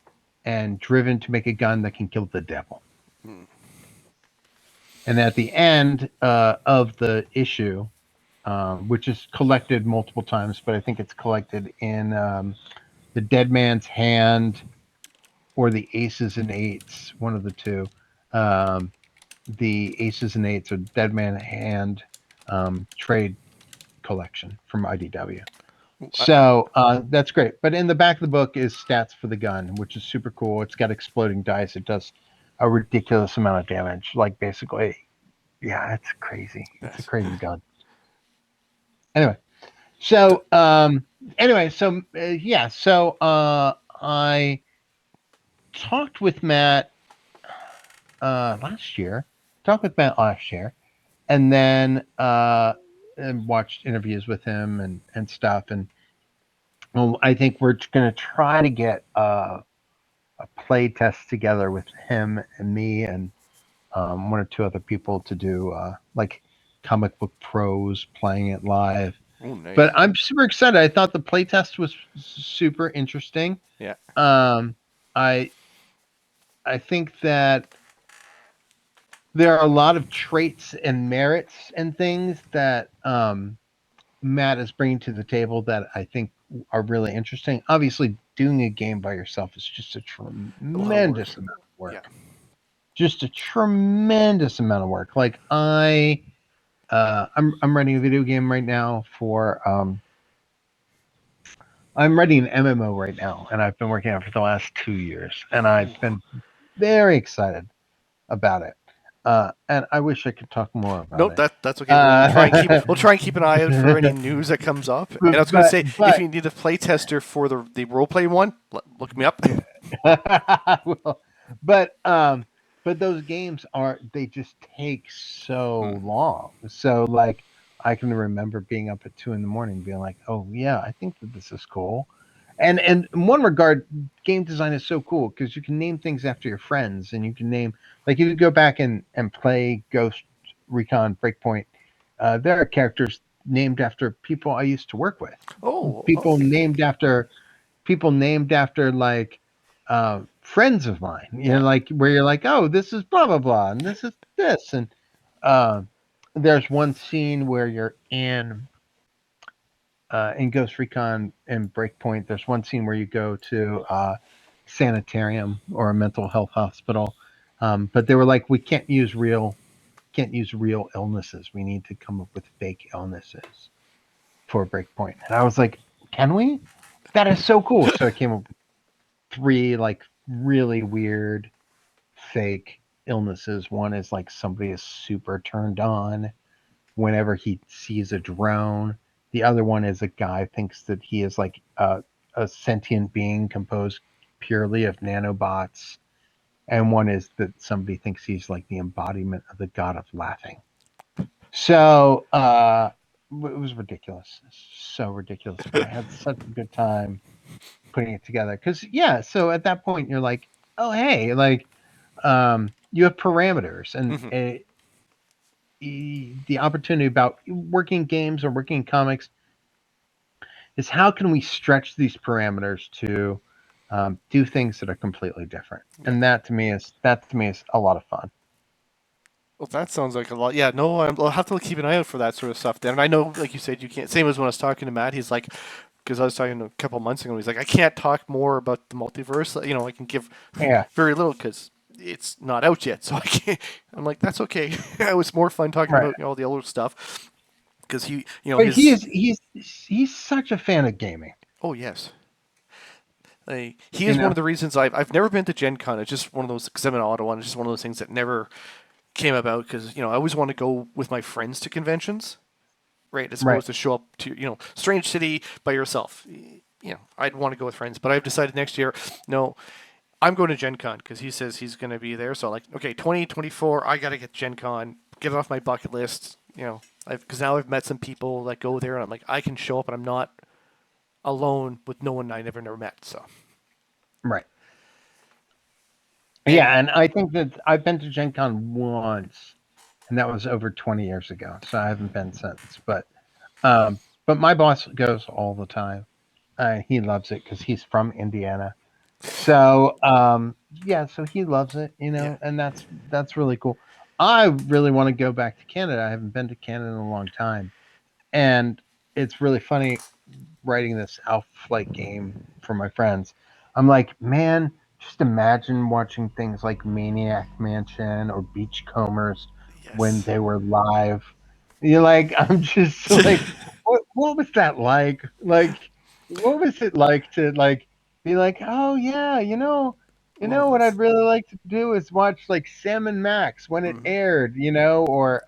and driven to make a gun that can kill the devil. Mm. And at the end of the issue, which is collected multiple times, but I think it's collected in the Dead Man's Hand or the Aces and Eights, one of the two. Um, the Aces and Eights or Dead Man Hand trade collection from IDW. So that's great. But in the back of the book is stats for the gun, which is super cool. It's got exploding dice. It does a ridiculous amount of damage. Like basically, yeah, it's crazy. It's a Nice. crazy gun. Anyway, so yeah, so I talked with Matt last year. Talked with Matt last year, and then and watched interviews with him and stuff. And well, I think we're going to try to get a play test together with him and me and one or two other people to do like comic book pros playing it live. Oh, nice. But I'm super excited. I thought the play test was super interesting. Yeah. Um, I I think that there are a lot of traits and merits and things that Matt is bringing to the table that I think are really interesting. Obviously, doing a game by yourself is just a A lot of work. tremendous amount of Yeah. work. Just a tremendous amount of work. Like I'm writing a video game right now for I'm writing an MMO right now, and I've been working on it for the last 2 years, and Ooh. I've been very excited about it. And I wish I could talk more about Nope, it. that's okay. Uh, We'll try and keep an eye out for any news that comes up. And I was going to say, if but you need a playtester for the role play one, look me up. well, but um, but those games are they just take so Mm. long. So like I can remember being up at 2 in the morning, being like, "Oh yeah, I think that this is cool." And in one regard, game design is so cool because you can name things after your friends, and you can name like if you go back and play Ghost Recon Breakpoint, there are characters named after people I used to work with, Oh, people okay. named after like friends of mine. You Yeah. know, like where you're like, oh, this is blah blah blah, and this is this, and uh, there's one scene where you're in Ghost Recon and Breakpoint. There's one scene where you go to sanitarium or a mental health hospital, but they were like, we can't use real illnesses. We need to come up with fake illnesses for Breakpoint. And I was like, can we? That is so cool. So I came up with three like really weird fake illnesses. One is like somebody is super turned on whenever he sees a drone. The other one is a guy thinks that he is like a sentient being composed purely of nanobots. And one is that somebody thinks he's like the embodiment of the god of laughing. So it was ridiculous. So ridiculous. But I had such a good time putting it together. Because yeah, so at that point you're like, oh hey, like you have parameters, and Hmm. the opportunity about working games or working comics is how can we stretch these parameters to do things that are completely different, Yeah. and that to me is a lot of fun. Well, that sounds like a lot. Yeah, no, I'll have to keep an eye out for that sort of stuff then. And I know, like you said, you can't. Same as when I was talking to Matt, he's like, because I was talking a couple months ago, he's like, I can't talk more about the multiverse. You know, I can give Yeah, very little because it's not out yet. So I can't. I'm like, that's okay. It was more fun talking right. about all the other stuff because But his. he's such a fan of gaming. Oh yes, Like, he You is one of know? the reasons I've never been to Gen Con. It's just one of those, because I'm in Ottawa, and it's just one of those things that never came about because, I always want to go with my friends to conventions, right? As Right. opposed to show up to, strange city by yourself. I'd want to go with friends, but I've decided next year, no, I'm going to Gen Con because he says he's going to be there. So, like, okay, 2024, I got to get Gen Con, get it off my bucket list, because now I've met some people that go there, and I'm like, I can show up, and I'm not alone with no one I never met. So, Right. and Yeah, and I think that I've been to Gen Con once, and that was over 20 years ago. So I haven't been since. But my boss goes all the time. He loves it because he's from Indiana. So yeah, so he loves it, yeah, and that's really cool. I really want to go back to Canada. I haven't been to Canada in a long time, and it's really funny writing this Alpha Flight game for my friends. I'm like, man, just imagine watching things like Maniac Mansion or Beachcombers when yes. they were live. You're like, I'm just like, what was that like? Like, what was it like to like be like, oh yeah, Well, what I'd that's. really like to do is watch like Sam and Max when it Mhm. aired, or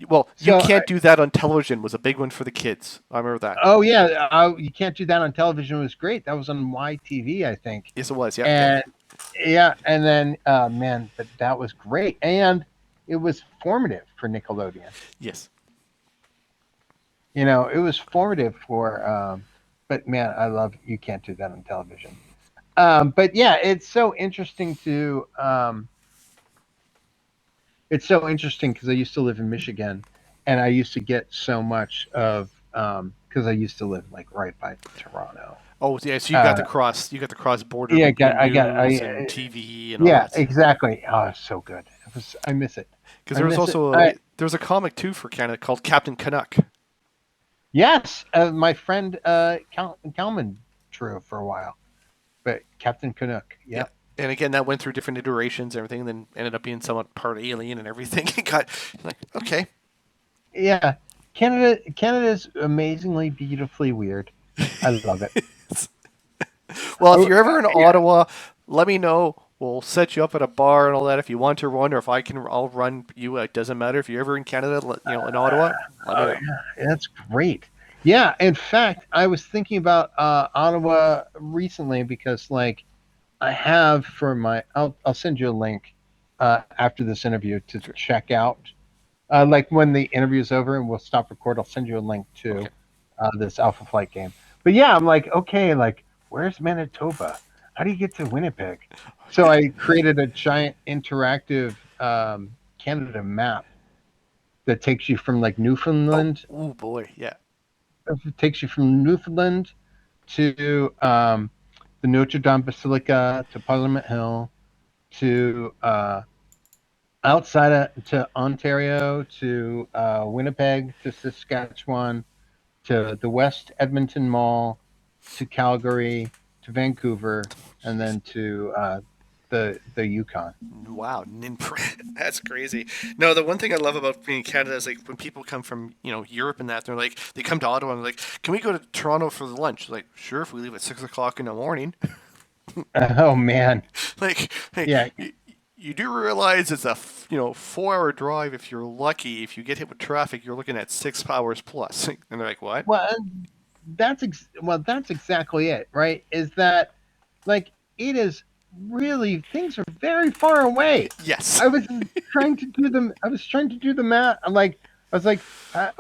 Well, you so can't do that on television was a big one for the kids. I remember that. Oh yeah, you can't do that on television. It was great. That was on YTV, I think. Yes, it was. Yeah, yeah. And yeah, and then man, but that was great, and it was formative for Nickelodeon. Yes. It was formative for. But man, I love you can't do that on television. But yeah, it's so interesting because I used to live in Michigan, and I used to get so much of because I used to live like right by Toronto. Oh, yeah. So you got Uh, the cross. You got the cross border Yeah, between I news and TV and all yeah, that. exactly. Oh, it's so good. I miss it. Because I there was miss it. also there was a comic too for Canada called Captain Canuck. Yes, my friend Kalman drew for a while, but Captain Canuck. Yeah. Yep. And again, that went through different iterations and everything, and then ended up being somewhat part alien and everything. It got like, okay. Yeah, Canada's amazingly beautifully weird. I love it. Well, if Oh, you're ever in yeah. Ottawa, let me know. We'll set you up at a bar and all that if you want to run, or if I can, I'll run you. It doesn't matter. If you're ever in Canada, in Ottawa, let me Oh know. yeah, that's great. Yeah, in fact, I was thinking about Ottawa recently because like I have for my I'll send you a link after this interview to Sure. check out. Like when the interview's over and we'll stop record, I'll send you a link Okay. to this Alpha Flight game. But yeah, I'm like, okay, like where's Manitoba? How do you get to Winnipeg? So I created a giant interactive Canada map that takes you from like Oh, Newfoundland. oh boy, yeah. It takes you from Newfoundland to the Notre Dame Basilica to Parliament Hill to outside to Ontario to Winnipeg to Saskatchewan to the West Edmonton Mall to Calgary to Vancouver and then to the Yukon. Wow, that's crazy. No, the one thing I love about being in Canada is like when people come from Europe and that they're like they come to Ottawa and they're like, can we go to Toronto for the lunch? Like, sure, if we leave at 6 o'clock in the morning. Oh man, Like, hey, yeah. you do realize it's a 4 hour drive if you're lucky. If you get hit with traffic, you're looking at 6 hours plus. And they're like, what? Well, that's exactly it, right? Is that like it is really things are very far away. Yes. I was trying to do them. I was trying to do the math. I was like,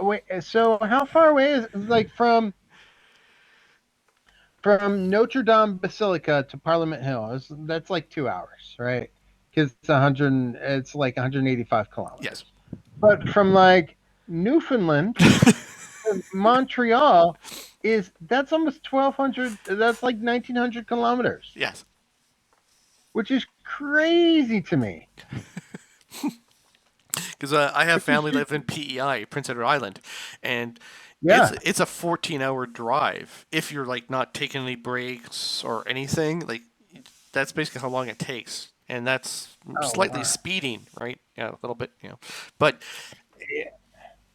wait. So how far away is like from Notre Dame Basilica to Parliament Hill? That's like 2 hours, right? Because it's like 185 Yes. kilometers. But from like Newfoundland to Montreal that's almost 1,200. That's like 1,900 kilometers, Yes. which is crazy to me. Because I have Which is family live in PEI, Prince Edward Island, and it's yeah. it's a 14-hour drive if you're like not taking any breaks or anything. Like, that's basically how long it takes, and that's Oh slightly wow. speeding, right? Yeah, a little bit, but Yeah.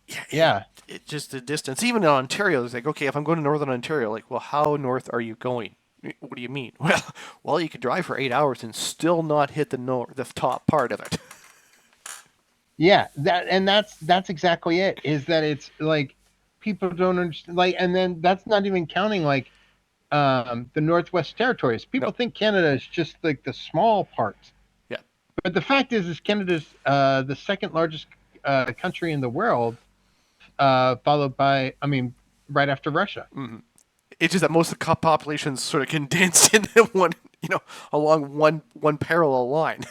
yeah, Yeah. it just the distance. Even in Ontario, it's like, okay, if I'm going to Northern Ontario, like, well, how north are you going? What do you mean? Well, you could drive for 8 hours and still not hit the top part of it. Yeah, that's exactly it. Is that it's like people don't understand, like, and then that's not even counting like the Northwest Territories. No. People think Canada is just like the small parts, Yeah. but the fact is Canada's the second largest country in the world, followed by, I mean, right after Russia. It's just that most of the population's sort of condensed in one, along one parallel line.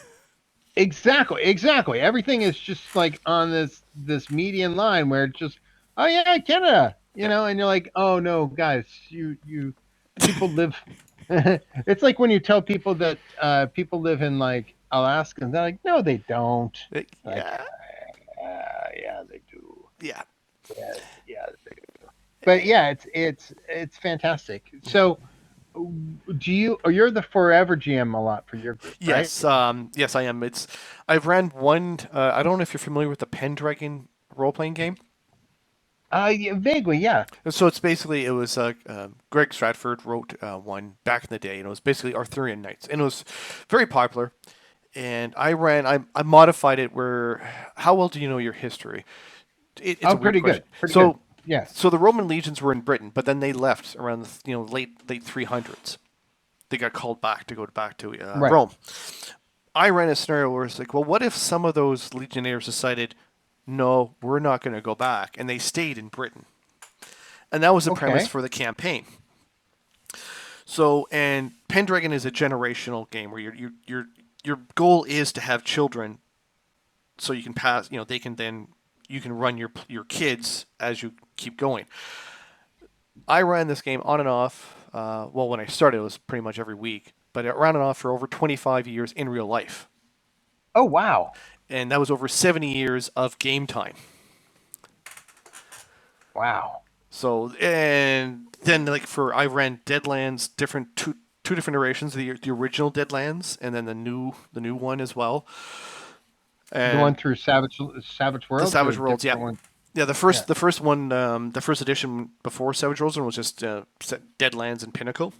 Exactly, exactly. Everything is just like on this median line where it's just, oh yeah, Canada, Yeah. and you're like, oh no, guys, you people live. It's like when you tell people that people live in like Alaska, and they're like, no, they don't. Like, Yeah. yeah, they do. Yeah. Yeah, yeah. But yeah, it's fantastic. So, do you? Or you're the forever GM a lot for your group, right? Yes. Yes, I am. I've ran one. I don't know if you're familiar with the Pendragon role playing game. Yeah, vaguely, yeah. So it's basically it was Greg Stratford wrote one back in the day, and it was basically Arthurian Knights, and it was very popular. And I modified it where how well do you know your history? It's Oh, a weird pretty good. question. Pretty good. So Yes. so the Roman legions were in Britain, but then they left around the late 300s. They got called back to go back to Right. Rome. I ran a scenario where it's like, well, what if some of those legionnaires decided, no, we're not going to go back, and they stayed in Britain, and that was the premise Okay. for the campaign. So, and Pendragon is a generational game where your goal is to have children, so you can pass. They can then you can run your kids as you keep going. I ran this game on and off. Well, when I started, it was pretty much every week, but it ran and off for over 25 years in real life, Oh, wow. and that was over 70 years of game time. Wow. So, and then like I ran Deadlands, different two different iterations, the original Deadlands and then the new one as well. The one And through Savage the Worlds or Savage a Worlds, yeah. different one? Yeah, Yeah. the first one, the first edition before Savage Worlds was just Deadlands and Pinnacle.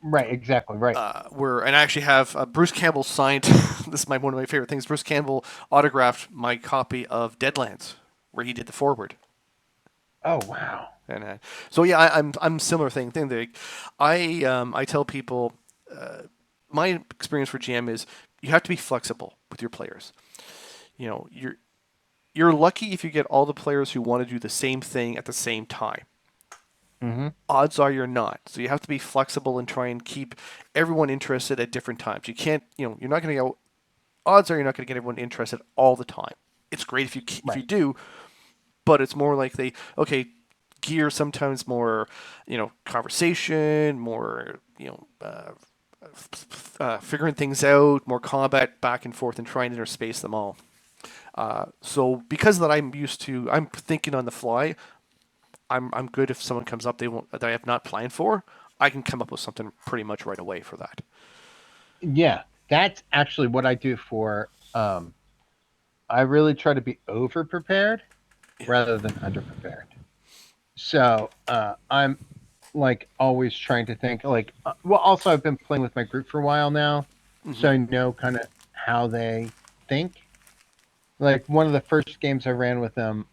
Right. Exactly. Right. Where and I actually have Bruce Campbell signed. This is one of my favorite things. Bruce Campbell autographed my copy of Deadlands, where he did the forward. Oh, wow. And so yeah, I'm similar thing. I tell people my experience for GM is you have to be flexible with your players. You're lucky if you get all the players who want to do the same thing at the same time. Mm-hmm. Odds are you're not. So you have to be flexible and try and keep everyone interested at different times. You can't, you're not going to go. Odds are you're not going to get everyone interested all the time. It's great if you Right. do, but it's more likely okay. Gear sometimes more, conversation, more figuring things out, more combat back and forth, and trying to interspace them all. So because of that, I'm thinking on the fly. I'm good if someone comes up that I have not planned for. I can come up with something pretty much right away for that. Yeah. That's actually what I do for. I really try to be over prepared Yeah. rather than under prepared. So I'm like always trying to think like. Well, also I've been playing with my group for a while now, Hmm. so I know kind of how they think. Like one of the first games I ran with them,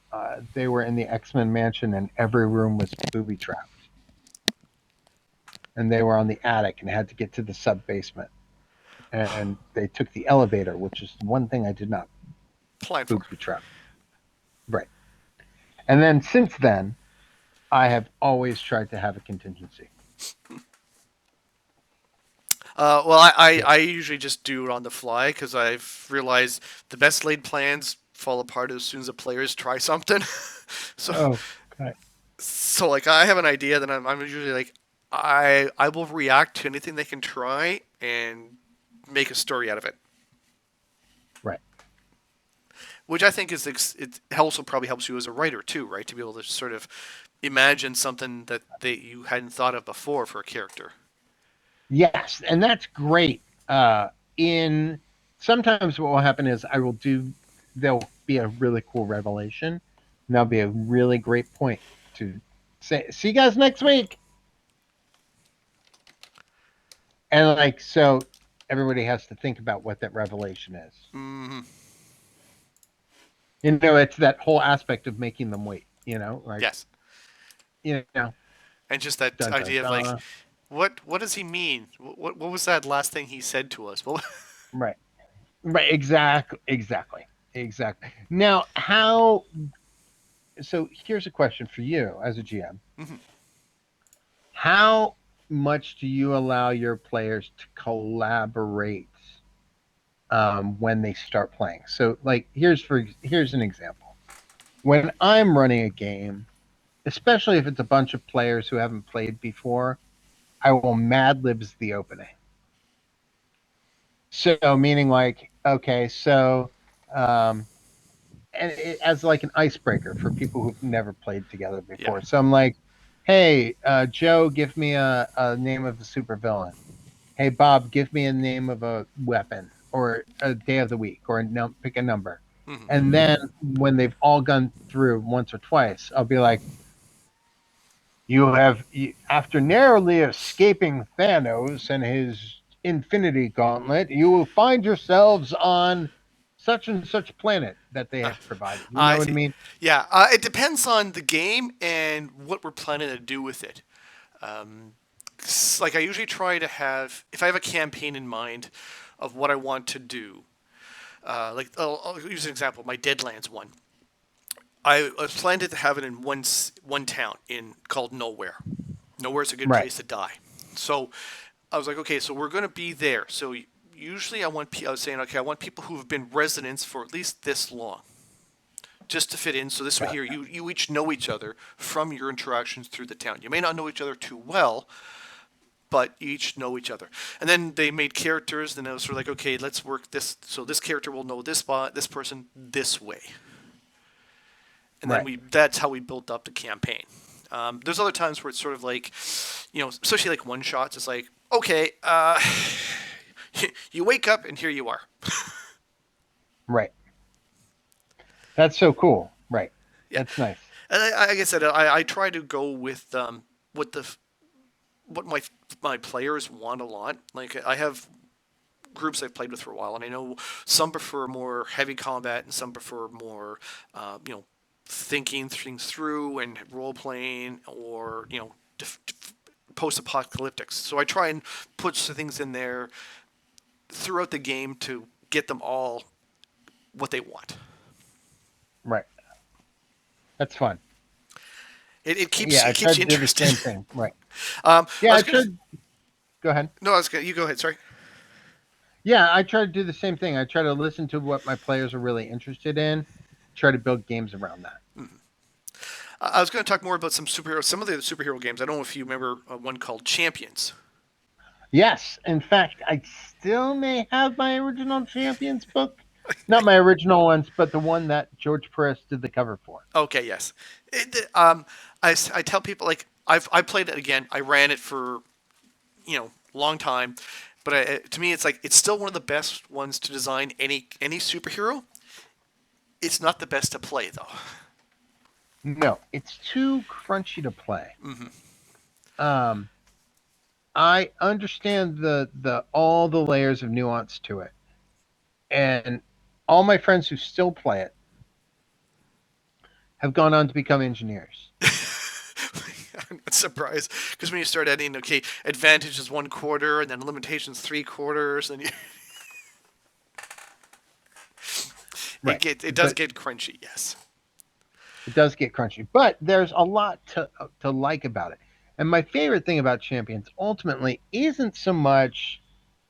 they were in the X-Men mansion and every room was booby trapped. And they were on the attic and had to get to the sub basement. And they took the elevator, which is one thing I did not Plan for. booby trap. Right. And then since then, I have always tried to have a contingency. Well, I usually just do it on the fly because I've realized the best laid plans fall apart as soon as the players try something. so Oh, okay. so like I have an idea, then I'm usually like I will react to anything they can try and make a story out of it. Right. Which I think it also probably helps you as a writer too, right? To be able to sort of imagine something that you hadn't thought of before for a character. Yes, and that's great. In sometimes what will happen is there'll be a really cool revelation, and that'll be a really great point to say. See you guys next week. And like so everybody has to think about what that revelation is. Hmm. It's that whole aspect of making them wait, like, Yes, you know, and just that dun dun idea of like, dun. what does he mean? What was that last thing he said to us? Well, Right. Right. Exactly. Exactly. Exactly. Now, how so here's a question for you as a GM. mhm. How much do you allow your players to collaborate when they start playing? So, like, here's an example. When I'm running a game, especially if it's a bunch of players who haven't played before, I will Mad Libs the opening. So, meaning like, okay, so um, and as like an icebreaker for people who've never played together Yeah. before. So I'm like, hey, Joe, give me a name of the supervillain. Hey, Bob, give me a name of a weapon or a day of the week or pick a number. Hmm. And then when they've all gone through once or twice, I'll be like, after narrowly escaping Thanos and his Infinity Gauntlet, you will find yourselves on such and such planet that they Uh, have provided. You know I what I see. mean? Yeah, it depends on the game and what we're planning to do with it. Um, like I usually try to have, if I have a campaign in mind of what I want to do. Like I'll use an example. My Deadlands one. I planned to have it in one town in called Nowhere. Nowhere's a good Right, place to die. So I was like, okay, so we're gonna be there. So usually I was saying, okay, I want people who have been residents for at least this long, just to fit in. So this way here, gotcha. you each know each other from your interactions through the town. You may not know each other too well, but you each know each other. And then they made characters, and it was sort of like, okay, let's work this. So this character will know this person this way, and then Right. that's how we built up the campaign. There's other times where it's sort of like, especially like one shots. It's like, okay, you wake up and here you are. Right. That's so cool. Right. Yeah, That's nice. and like I said, I try to go with what the what my players want a lot. Like I have groups I've played with for a while, and I know some prefer more heavy combat, and some prefer more, thinking things through and role playing, or post-apocalyptics. So I try and put some things in there throughout the game to get them all what they want. Right. That's fun. It keeps Yeah, it I keeps tried you to do the interested. same thing. Right. I Yeah, I was gonna. tried. Go ahead. No, I was gonna. You go ahead. Sorry. Yeah, I try to do the same thing. I try to listen to what my players are really interested in, try to build games around that. I was going to talk more about some of the superhero games. I don't know if you remember one called Champions. Yes, in fact, I still may have my original Champions book. Not my original ones, but the one that George Perez did the cover for. Okay, yes. I tell people like I played it again. I ran it for long time, but to me it's like it's still one of the best ones to design any superhero. It's not the best to play though. No, it's too crunchy to play. Um, I understand the all the layers of nuance to it, and all my friends who still play it have gone on to become engineers. I'm not surprised because when you start adding okay, advantage is one quarter and then limitations three quarters, and Right, it does but get crunchy. Yes. it does get crunchy. But there's a lot to like about it. And my favorite thing about Champions ultimately isn't so much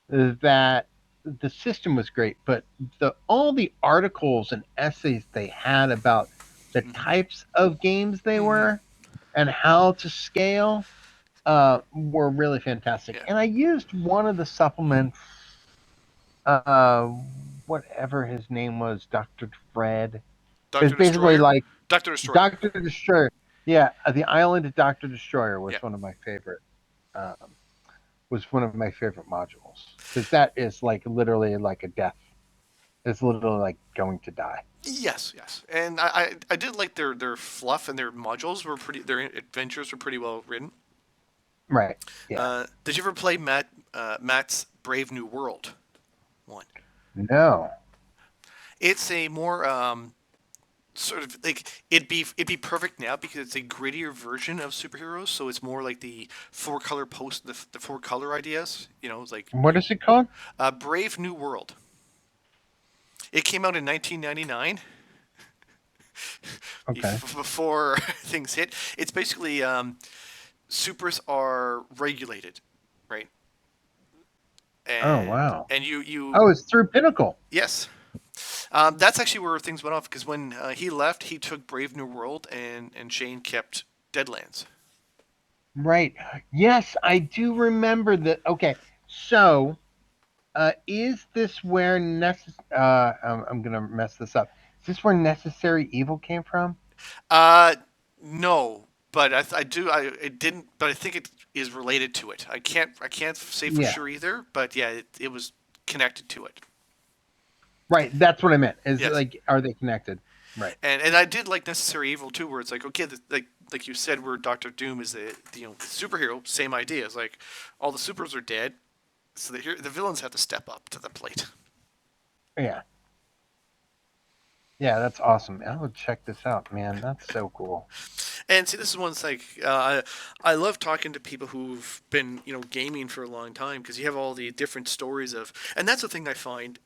that the system was great, but the all the articles and essays they had about the types of games they Mm-hmm. were and how to scale were really fantastic. Yeah. And I used one of the supplements, uh, whatever his name was, Dr. Fred. It's Doctor basically Destroyer. like Doctor Destroyer. Dr. Destroyer. Yeah, the Island of Dr. Destroyer Yeah. um, was one of my favorite modules because that is like literally like a death. It's literally like going to die. Yes, yes, and I did like their fluff and their modules were pretty. Their adventures were pretty well written. Right. Yeah. Did you ever play Matt's Brave New World one? No. It's a more sort of like it'd be perfect now because it's a grittier version of superheroes. So it's more like the four color the four color ideas. You know, it's like What is it called? Brave New World. It came out in 1999 Okay. before things hit. It's basically supers are regulated, right? Oh And wow. you Oh, it's through Pinnacle. yes. That's actually where things went off because when he left, he took Brave New World and Shane kept Deadlands. Right. Yes, I do remember that. Okay. So, is this where I'm gonna mess this up. Is this where Necessary Evil came from? Uh, no, but I do I it didn't, but I think it is related to it. I can't say for Yeah. sure either, but yeah, it was connected to it. Right. That's what I meant. Is it Yes, like, are they connected? Right. and I did like Necessary Evil too, where it's like okay, like you said, where Doctor Doom is the superhero, same idea. It's like all the supers are dead, so the villains have to step up to the plate. Yeah. Yeah, that's awesome. I would check this out, man. That's so cool. And see, this is one that's like I love talking to people who've been gaming for a long time because you have all the different stories of, and that's the thing I find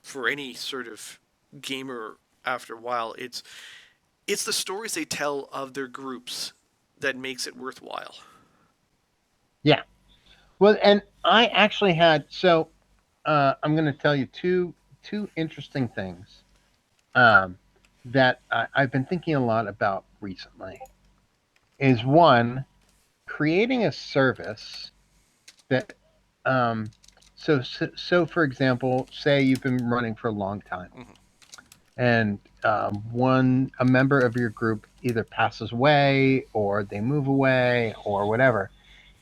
for any sort of gamer after a while. It's the stories they tell of their groups that makes it worthwhile. Yeah. Well, and I actually had I'm going to tell you two interesting things that I've been thinking a lot about recently. Is one, creating a service that so for example, say you've been running for a long time, Hmm. and one a member of your group either passes away or they move away or whatever,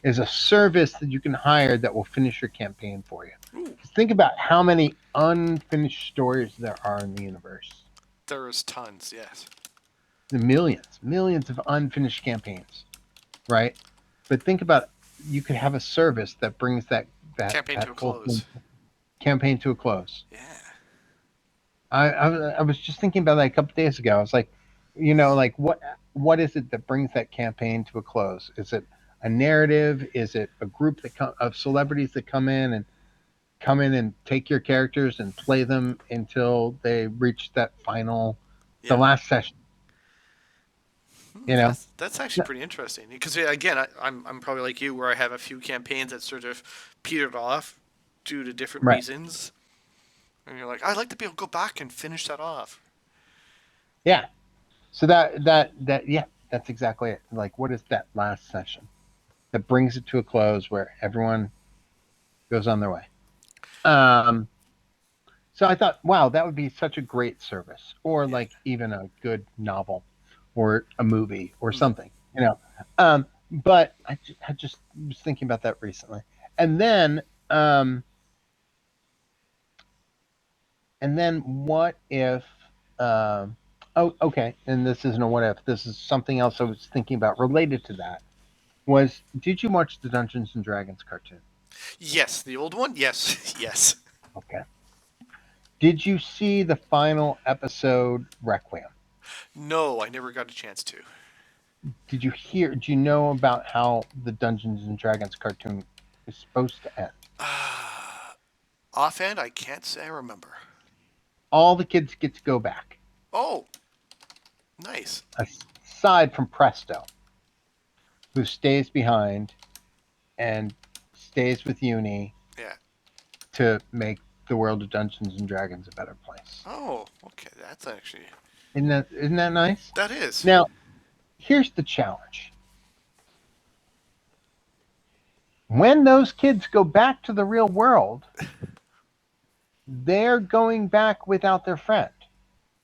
is a service that you can hire that will finish your campaign for you. Ooh, Think about how many unfinished stories there are in the universe. there's tons. Yes, The millions of unfinished campaigns, right? But think about, you could have a service that brings campaign that to a whole close. campaign to a close. Yeah, I was just thinking about that a couple days ago. I was like, like what is it that brings that campaign to a close? Is it a narrative? Is it a group of celebrities that come in and take your characters and play them until they reach the yeah. last session? You know, That's actually pretty interesting because again, I'm probably like you where I have a few campaigns that sort of petered off due to different right? reasons. And you're like, I'd like to be able to go back and finish that off. Yeah. So yeah, that's exactly it. Like, what is that last session that brings it to a close where everyone goes on their way? Um, so I thought, wow, that would be such a great service, or Yeah. like even a good novel, or a movie, or Mm. something. But I just was thinking about that recently, and then um, what if? Um, oh, okay. And this isn't a what if. This is something else I was thinking about related to that. Was, did you watch the Dungeons and Dragons cartoon? Yes, the old one. Yes, yes. Okay. Did you see the final episode, Requiem? No, I never got a chance to. Did you hear? Do you know about how the Dungeons and Dragons cartoon is supposed to end? Offhand, I can't say I remember. All the kids get to go back, Oh, nice. aside from Presto, who stays behind and stays with Uni Yeah. to make the world of Dungeons and Dragons a better place. Oh, okay. That's actually Isn't that nice? that is. Now, here's the challenge. When those kids go back to the real world, they're going back without their friend.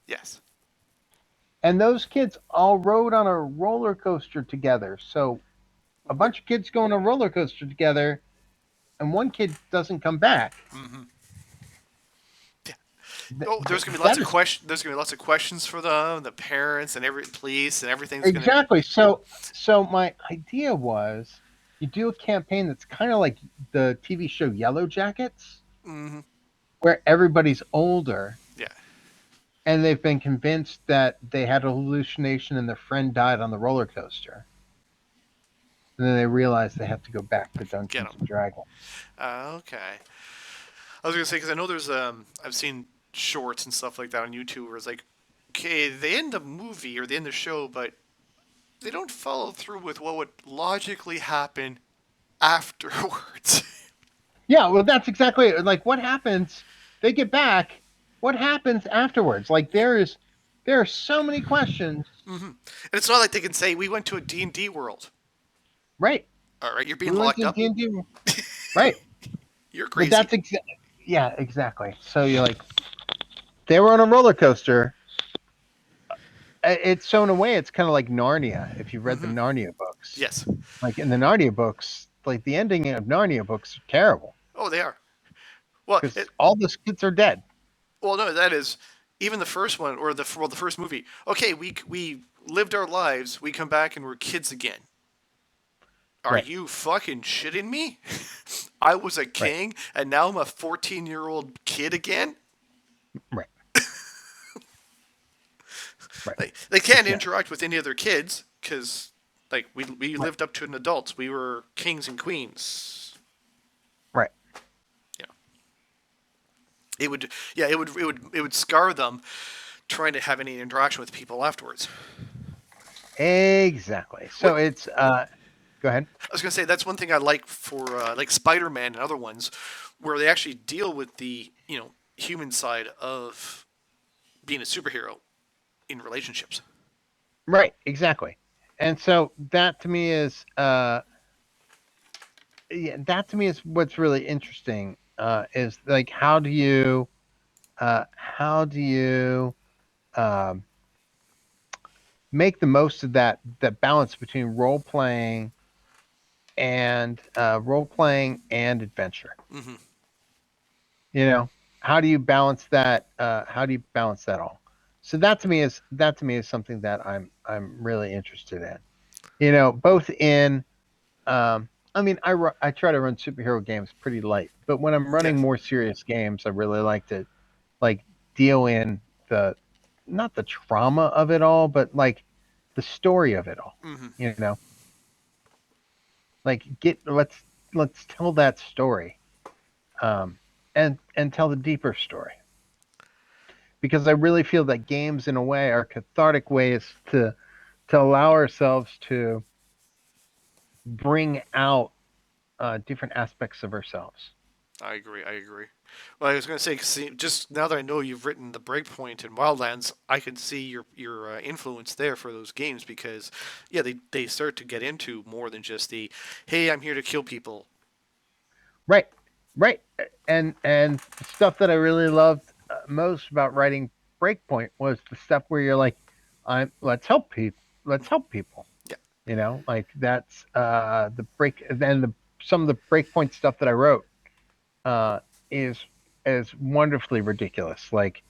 Yes. And those kids all rode on a roller coaster together. So a Where? bunch of kids go on a roller coaster together, and one kid doesn't come back. Mm-hmm. Yeah. Th- Oh, th- there's gonna be lots that of is questions. There's gonna be lots of questions for the parents and every police and everything's gonna. exactly. So my idea was, you do a campaign that's kind of like the TV show Yellow Jackets, Hmm. where everybody's older Yeah, and they've been convinced that they had a hallucination and their friend died on the roller coaster. And then they realize they have to go back to get Dungeons and them. Dragons. Okay. I was gonna say because I know there's I've seen shorts and stuff like that on YouTube where it's like, okay, they end the movie or they end the show, but they don't follow through with what would logically happen afterwards. Yeah, well, that's exactly like what happens. They get back. What happens afterwards? Like Yeah. there are so many questions. And it's not like they can say we went to a D&D world. Right. All right, you're being We went locked to up. D&D. Right. You're But crazy. yeah, exactly. So you're like they were on a roller coaster. It's so in a way it's kind of like Narnia if you've read the Narnia books. Yes. Like in the Narnia books, like the ending of Narnia books are terrible Oh, they are. Well, because all the kids are dead. no, that is even the first one or the first movie. Okay, we lived our lives. We come back and we're kids again. Are Right. you fucking shitting me? I was a Right. king and now I'm a 14-year-old kid again? Right. Right. Like they can't Yeah. interact with any other kids cuz like we Right. lived up to an adults. We were kings and queens. Right. You know. It would scar them trying to have any interaction with people afterwards. Exactly. So What it's go ahead. I was gonna say that's one thing I like for like Spider-Man and other ones, where they actually deal with the human side of being a superhero in relationships. Right, exactly. And so that to me is yeah, that to me is what's really interesting is like how do you um make the most of that balance between role playing and adventure. Hmm. You know, how do you balance that? How do you balance that all? So that to me is something that I'm really interested in. You know, both in I mean, I try to run superhero games pretty light, but when I'm running Yes. more serious games, I really like to like deal in the not the trauma of it all, but like the story of it all. Hmm. You know, like get let's tell that story, and tell the deeper story because I really feel that games in a way are cathartic ways to allow ourselves to bring out different aspects of ourselves. I agree. I agree. Well, I was gonna say, see, just now that I know you've written the Breakpoint and Wildlands, I can see your influence there for those games because, yeah, they start to get into more than just the, hey, I'm here to kill people. Right, right. And the stuff that I really loved most about writing Breakpoint was the stuff where you're like, I'm let's help people. Yeah. You know, like that's the break. Then some of the Breakpoint stuff that I wrote uh, is wonderfully ridiculous. Like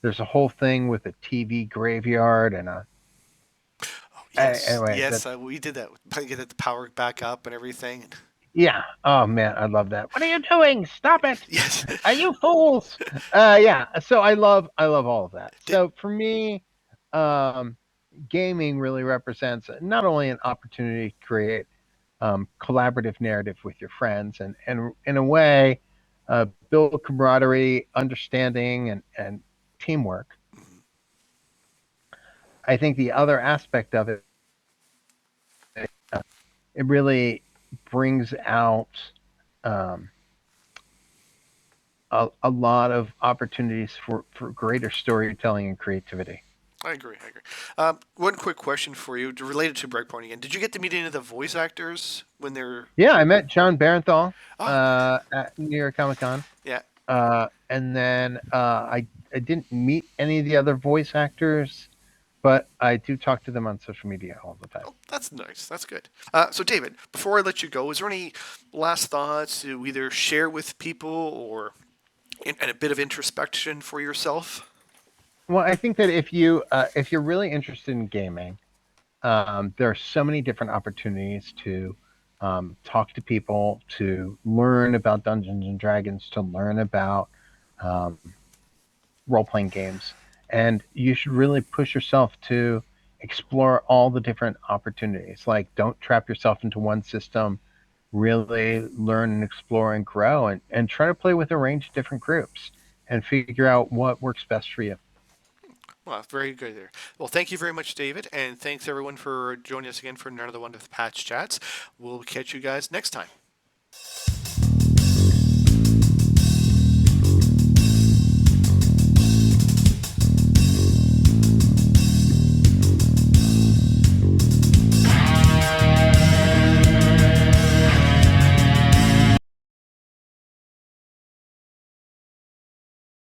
there's a whole thing with a TV graveyard and Oh, yes. anyway Yes. that's We did that. Get the power back up and everything. yeah. Oh man, I love that. What are you doing? Stop it! Yes. Are you fools? Yeah. So I love all of that. Did, So for me, um, gaming really represents not only an opportunity to create collaborative narrative with your friends and in a way build camaraderie, understanding, and teamwork. I think the other aspect of it, it really brings out um, a lot of opportunities for greater storytelling and creativity. I agree. I agree. One quick question for you, related to Breakpoint again. Did you get to meet any of the voice actors when they're? Yeah, I met John Barenthal Oh, nice. at New York Comic Con, Yeah. and then I didn't meet any of the other voice actors, but I do talk to them on social media all the time. Oh, that's nice. That's good. So, David, before I let you go, is there any last thoughts to either share with people or and a bit of introspection for yourself? Well, I think that if you're really interested in gaming, there are so many different opportunities to talk to people, to learn about Dungeons and Dragons, to learn about um, role playing games. And you should really push yourself to explore all the different opportunities. Like, don't trap yourself into one system. Really learn and explore and grow, and try to play with a range of different groups and figure out what works best for you. Well, very good there. Well, thank you very much, David, and thanks everyone for joining us again for another one of the Patch Chats. We'll catch you guys next time.